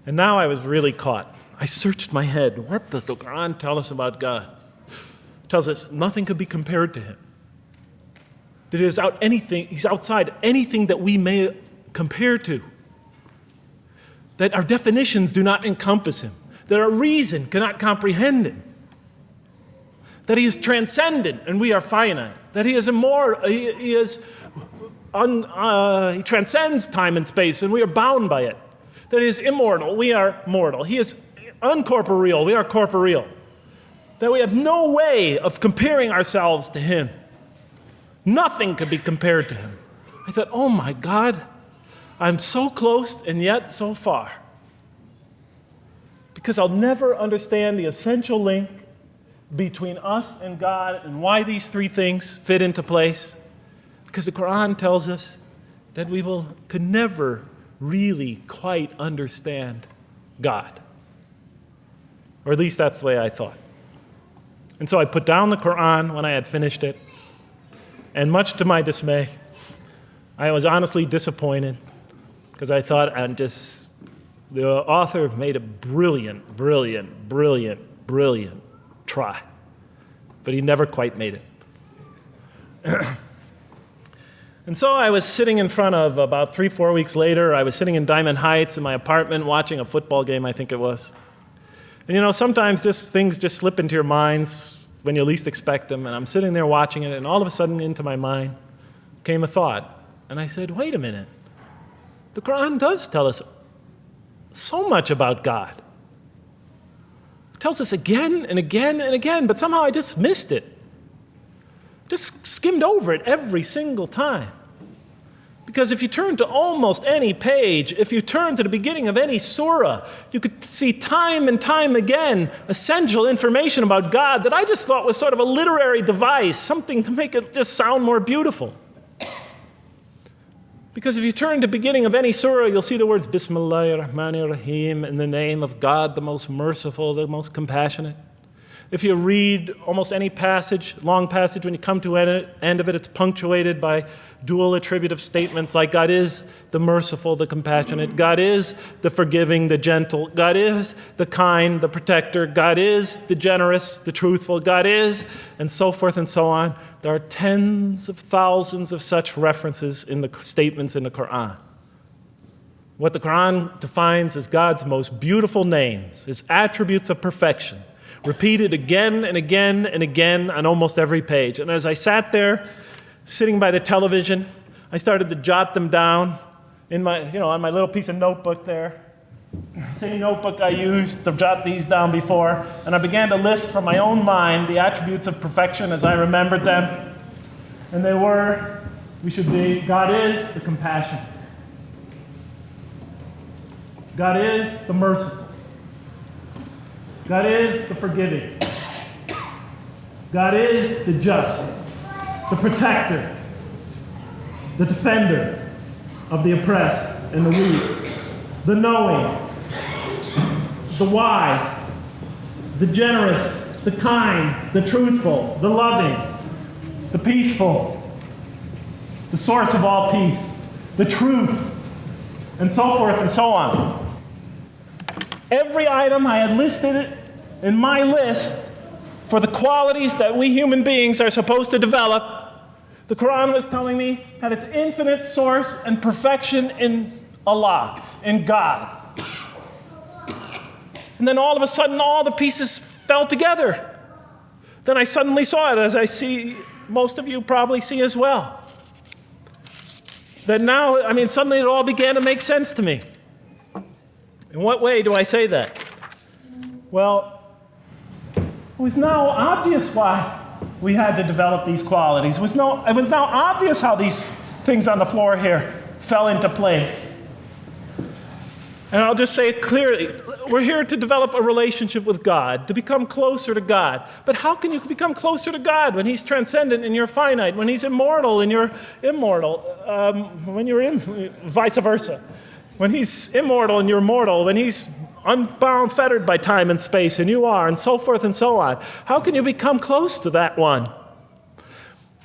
And now I was really caught. I searched my head. What does the Quran tell us about God? It tells us nothing could be compared to him. That he's outside anything that we may compare to. That our definitions do not encompass him. That our reason cannot comprehend him. That he is transcendent and we are finite. That he is immortal. He transcends time and space and we are bound by it. That he is immortal, we are mortal. He is uncorporeal, we are corporeal. That we have no way of comparing ourselves to him. Nothing could be compared to him. I thought, oh my God, I'm so close and yet so far. Because I'll never understand the essential link between us and God and why these three things fit into place. Because the Quran tells us that we could never really quite understand God. Or at least that's the way I thought. And so I put down the Quran when I had finished it. And much to my dismay, I was honestly disappointed because I thought the author made a brilliant try, but he never quite made it. And so I was sitting in front of, about 3-4 weeks later, I was sitting in Diamond Heights in my apartment watching a football game, I think it was. And sometimes things just slip into your minds when you least expect them, and I'm sitting there watching it, and all of a sudden into my mind came a thought. And I said, wait a minute. The Quran does tell us so much about God. It tells us again and again and again, but somehow I just missed it. Just skimmed over it every single time. Because if you turn to almost any page, if you turn to the beginning of any surah, you could see time and time again essential information about God that I just thought was sort of a literary device, something to make it just sound more beautiful. Because if you turn to the beginning of any surah, you'll see the words Bismillahir Rahmanir Rahim, in the name of God, the most merciful, the most compassionate. If you read almost any passage, long passage, when you come to the end of it, it's punctuated by dual attributive statements like God is the merciful, the compassionate, God is the forgiving, the gentle, God is the kind, the protector, God is the generous, the truthful, God is, and so forth and so on. There are tens of thousands of such references in the statements in the Quran. What the Quran defines as God's most beautiful names, his attributes of perfection, repeated again and again and again on almost every page. And as I sat there, sitting by the television, I started to jot them down in my, on my little piece of notebook there. Same notebook I used to jot these down before. And I began to list from my own mind the attributes of perfection as I remembered them. And they were, God is the compassionate. God is the merciful. God is the forgiving. God is the just, the protector, the defender of the oppressed and the weak, the knowing, the wise, the generous, the kind, the truthful, the loving, the peaceful, the source of all peace, the truth, and so forth and so on. Every item I had listed in my list for the qualities that we human beings are supposed to develop, the Quran was telling me had its infinite source and perfection in Allah, in God. And then all of a sudden, all the pieces fell together. Then I suddenly saw it, as I see most of you probably see as well. That now, suddenly it all began to make sense to me. In what way do I say that? Well, it was now obvious why we had to develop these qualities. It was now obvious how these things on the floor here fell into place. And I'll just say it clearly. We're here to develop a relationship with God, to become closer to God. But how can you become closer to God when he's transcendent and you're finite, when he's immortal and you're immortal, vice versa? When he's immortal and you're mortal, when he's unbound, fettered by time and space, and you are, and so forth and so on. How can you become close to that one?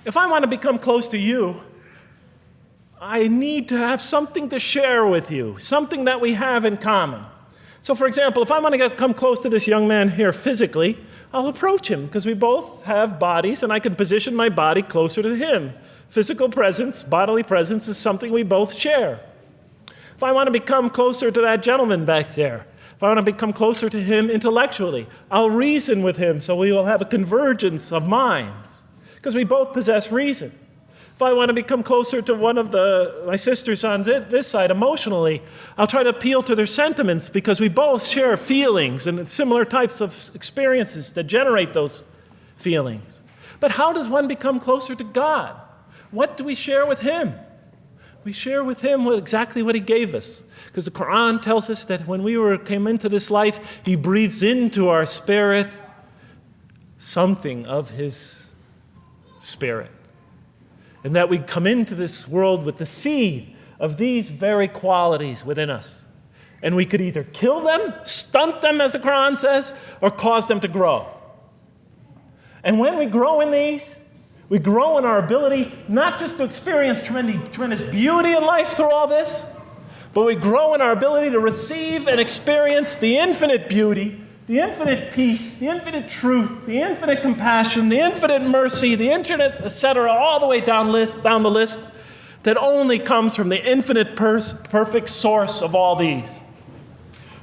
If I want to become close to you, I need to have something to share with you, something that we have in common. So, for example, if I want to come close to this young man here physically, I'll approach him because we both have bodies, and I can position my body closer to him. Physical presence, bodily presence is something we both share. If I want to become closer to that gentleman back there, if I want to become closer to him intellectually, I'll reason with him so we will have a convergence of minds because we both possess reason. If I want to become closer to one of my sisters on this side emotionally, I'll try to appeal to their sentiments because we both share feelings and similar types of experiences that generate those feelings. But how does one become closer to God? What do we share with him? We share with him exactly what he gave us. Because the Quran tells us that when we came into this life, he breathes into our spirit something of his spirit. And that we come into this world with the seed of these very qualities within us. And we could either kill them, stunt them, as the Quran says, or cause them to grow. And when we grow in these, we grow in our ability not just to experience tremendous beauty in life through all this, but we grow in our ability to receive and experience the infinite beauty, the infinite peace, the infinite truth, the infinite compassion, the infinite mercy, the infinite, etc., all the way down the list, that only comes from the infinite perfect source of all these.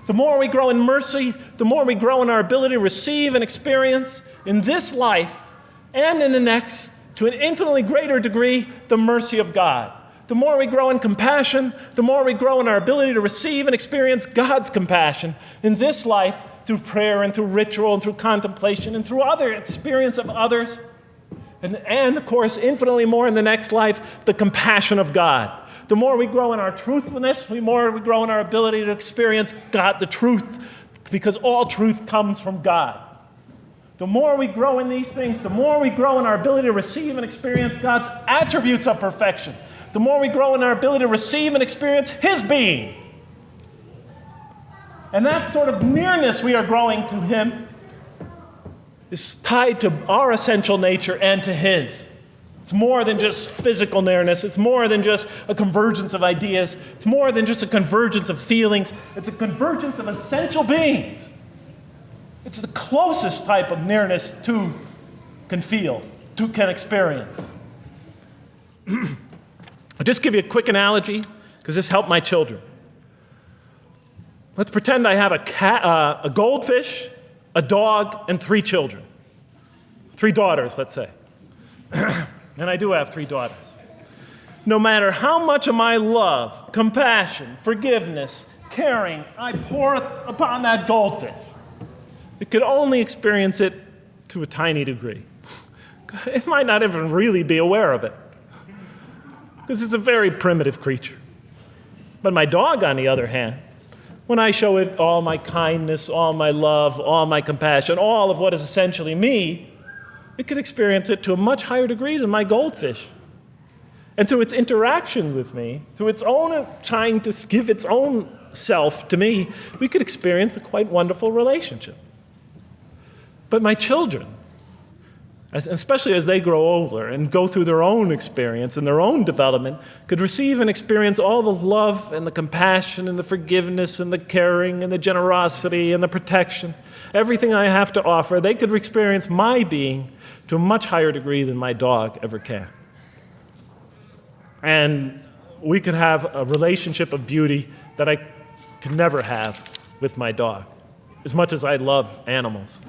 The more we grow in mercy, the more we grow in our ability to receive and experience in this life and in the next, to an infinitely greater degree, the mercy of God. The more we grow in compassion, the more we grow in our ability to receive and experience God's compassion in this life through prayer and through ritual and through contemplation and through other experience of others. And of course, infinitely more in the next life, the compassion of God. The more we grow in our truthfulness, the more we grow in our ability to experience God, the truth, because all truth comes from God. The more we grow in these things, the more we grow in our ability to receive and experience God's attributes of perfection. The more we grow in our ability to receive and experience His being. And that sort of nearness we are growing to Him is tied to our essential nature and to His. It's more than just physical nearness. It's more than just a convergence of ideas. It's more than just a convergence of feelings. It's a convergence of essential beings. It's the closest type of nearness two can feel, two can experience. I'll just give you a quick analogy, because this helped my children. Let's pretend I have a goldfish, a dog, and 3 children. 3 daughters, let's say. And I do have 3 daughters. No matter how much of my love, compassion, forgiveness, caring I pour upon that goldfish, it could only experience it to a tiny degree. It might not even really be aware of it, because it's a very primitive creature. But my dog, on the other hand, when I show it all my kindness, all my love, all my compassion, all of what is essentially me, it can experience it to a much higher degree than my goldfish. And through its interaction with me, through its own trying to give its own self to me, we could experience a quite wonderful relationship. But my children, especially as they grow older and go through their own experience and their own development, could receive and experience all the love and the compassion and the forgiveness and the caring and the generosity and the protection, everything I have to offer. They could experience my being to a much higher degree than my dog ever can. And we could have a relationship of beauty that I could never have with my dog. As much as I love animals,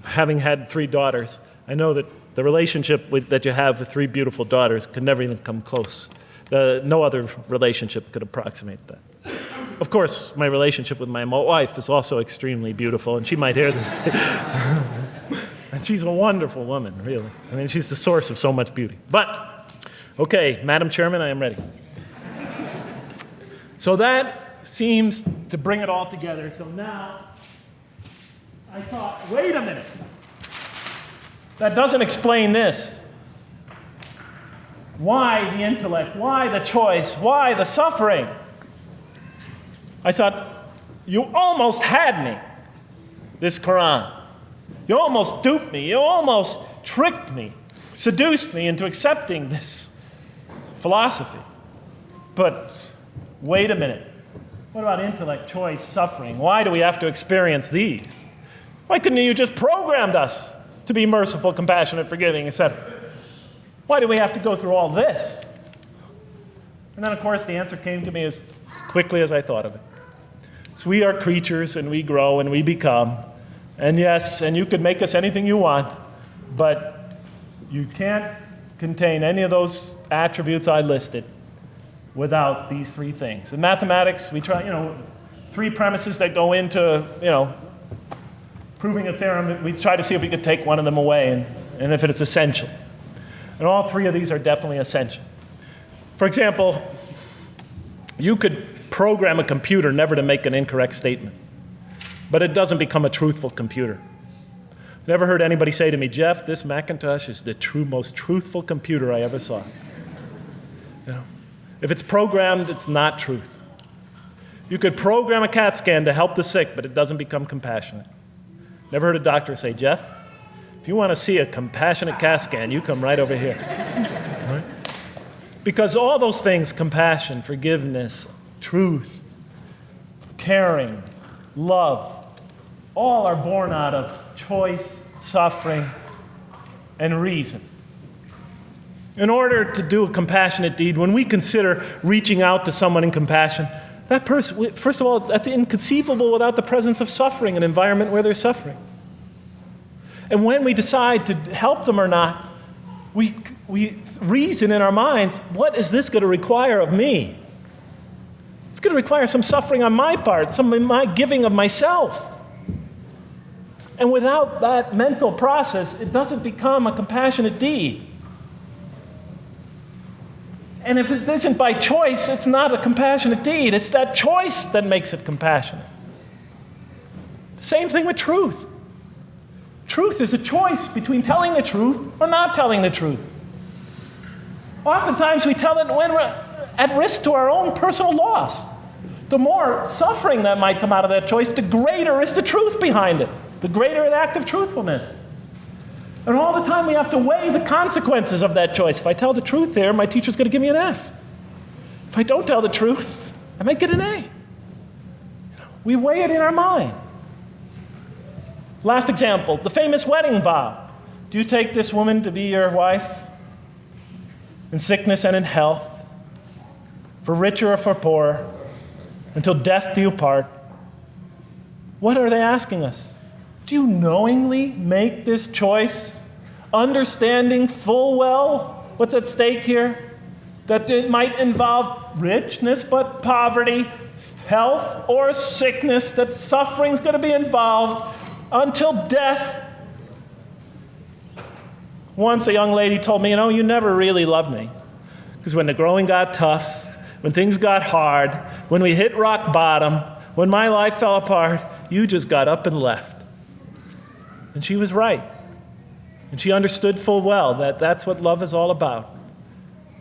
having had 3 daughters, I know that the relationship that you have with 3 beautiful daughters could never even come close. No other relationship could approximate that. Of course, my relationship with my wife is also extremely beautiful, and she might hear this. And she's a wonderful woman, really. I mean, she's the source of so much beauty. But, okay, Madam Chairman, I am ready. So that seems to bring it all together. So now, I thought, wait a minute. That doesn't explain this. Why the intellect? Why the choice? Why the suffering? I thought, you almost had me, this Quran. You almost duped me. You almost tricked me, seduced me into accepting this philosophy. But wait a minute. What about intellect, choice, suffering? Why do we have to experience these? Why couldn't you just programmed us to be merciful, compassionate, forgiving, etc.? Why do we have to go through all this? And then, of course, the answer came to me as quickly as I thought of it. So we are creatures, and we grow, and we become. And yes, and you could make us anything you want, but you can't contain any of those attributes I listed without these 3 things. In mathematics, we try, 3 premises that go into, proving a theorem. We try to see if we could take one of them away, and if it's essential. And all 3 of these are definitely essential. For example, you could program a computer never to make an incorrect statement, but it doesn't become a truthful computer. Never heard anybody say to me, Jeff, this Macintosh is the most truthful computer I ever saw. If it's programmed, it's not truth. You could program a CAT scan to help the sick, but it doesn't become compassionate. Never heard a doctor say, Jeff, if you want to see a compassionate CAT scan, you come right over here. Right? Because all those things, compassion, forgiveness, truth, caring, love, all are born out of choice, suffering, and reason. In order to do a compassionate deed, when we consider reaching out to someone in compassion, that person, first of all, that's inconceivable without the presence of suffering, an environment where there's suffering. And when we decide to help them or not, we reason in our minds, what is this going to require of me? It's going to require some suffering on my part, some of my giving of myself. And without that mental process, it doesn't become a compassionate deed. And if it isn't by choice, it's not a compassionate deed. It's that choice that makes it compassionate. Same thing with truth. Truth is a choice between telling the truth or not telling the truth. Oftentimes we tell it when we're at risk to our own personal loss. The more suffering that might come out of that choice, the greater is the truth behind it, the greater an act of truthfulness. And all the time we have to weigh the consequences of that choice. If I tell the truth there, my teacher's going to give me an F. If I don't tell the truth, I might get an A. We weigh it in our mind. Last example, the famous wedding vow. Do you take this woman to be your wife in sickness and in health, for richer or for poorer, until death do you part? What are they asking us? Do you knowingly make this choice, understanding full well what's at stake here? That it might involve richness but poverty, health or sickness, that suffering's going to be involved until death. Once a young lady told me, you never really loved me. Because when the growing got tough, when things got hard, when we hit rock bottom, when my life fell apart, you just got up and left. And she was right. And she understood full well that that's what love is all about.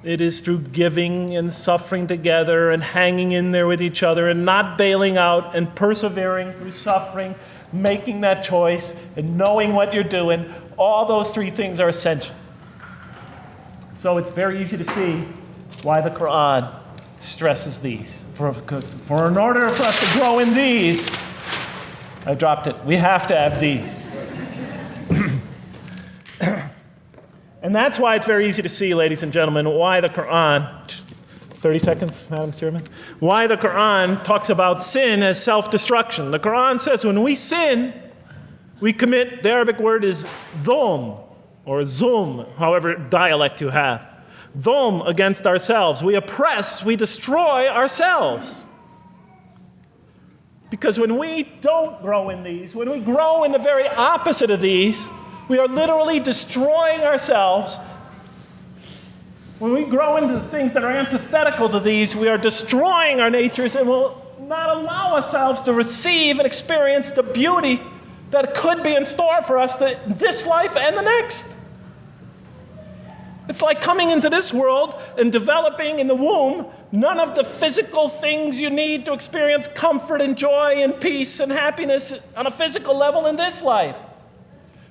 It is through giving and suffering together and hanging in there with each other and not bailing out and persevering through suffering, making that choice and knowing what you're doing. All those three things are essential. So it's very easy to see why the Quran stresses these. For in order for us to grow in these, I dropped it, we have to have these. And that's why it's very easy to see, ladies and gentlemen, why the Quran, 30 seconds, Madam Chairman, why the Quran talks about sin as self-destruction. The Quran says when we sin, we commit, the Arabic word is dhulm, or zum, however dialect you have. Dhulm against ourselves. We oppress, we destroy ourselves. Because when we don't grow in these, when we grow in the very opposite of these, we are literally destroying ourselves. When we grow into the things that are antithetical to these, we are destroying our natures and will not allow ourselves to receive and experience the beauty that could be in store for us this life and the next. It's like coming into this world and developing in the womb none of the physical things you need to experience comfort and joy and peace and happiness on a physical level in this life.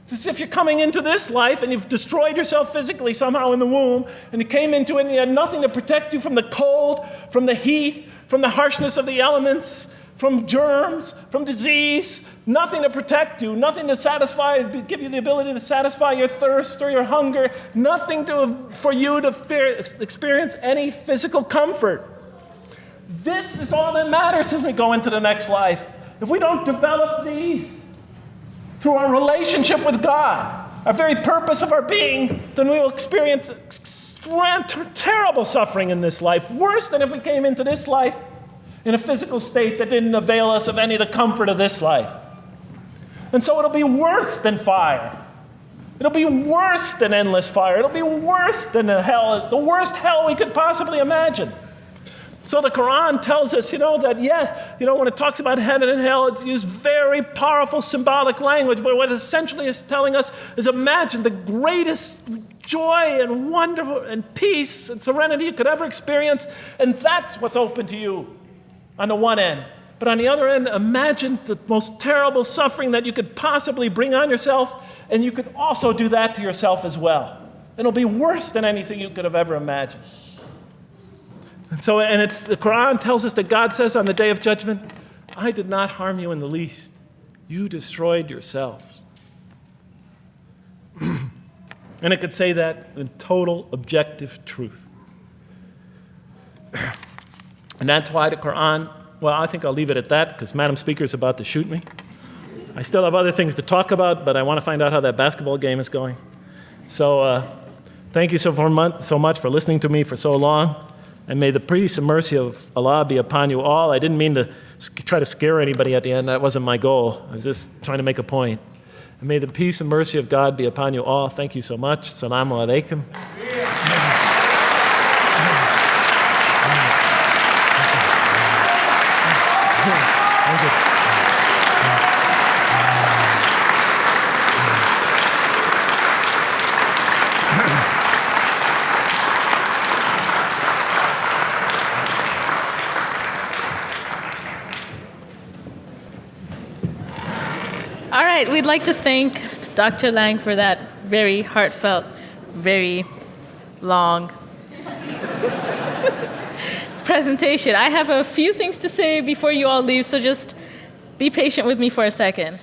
It's as if you're coming into this life and you've destroyed yourself physically somehow in the womb, and you came into it and you had nothing to protect you from the cold, from the heat, from the harshness of the elements, from germs, from disease, nothing to protect you, nothing to satisfy, give you the ability to satisfy your thirst or your hunger, nothing for you to experience any physical comfort. This is all that matters as we go into the next life. If we don't develop these through our relationship with God, our very purpose of our being, then we will experience terrible suffering in this life, worse than if we came into this life in a physical state that didn't avail us of any of the comfort of this life. And so it'll be worse than fire. It'll be worse than endless fire. It'll be worse than the worst hell we could possibly imagine. So the Quran tells us, that yes, when it talks about heaven and hell, it's used very powerful symbolic language, but what it essentially is telling us is imagine the greatest joy and wonder and peace and serenity you could ever experience, and that's what's open to you on the one end. But on the other end, imagine the most terrible suffering that you could possibly bring on yourself, and you could also do that to yourself as well. And it'll be worse than anything you could have ever imagined. And it's the Quran tells us that God says on the day of judgment, I did not harm you in the least. You destroyed yourselves. And it could say that in total objective truth. And that's why the Quran, well, I think I'll leave it at that because Madam Speaker is about to shoot me. I still have other things to talk about, but I want to find out how that basketball game is going. So thank you so much for listening to me for so long. And may the peace and mercy of Allah be upon you all. I didn't mean to try to scare anybody at the end. That wasn't my goal. I was just trying to make a point. And may the peace and mercy of God be upon you all. Thank you so much. Assalamu alaikum. Thank you. All right, we'd like to thank Dr. Lang for that very heartfelt, very long presentation. I have a few things to say before you all leave, so just be patient with me for a second.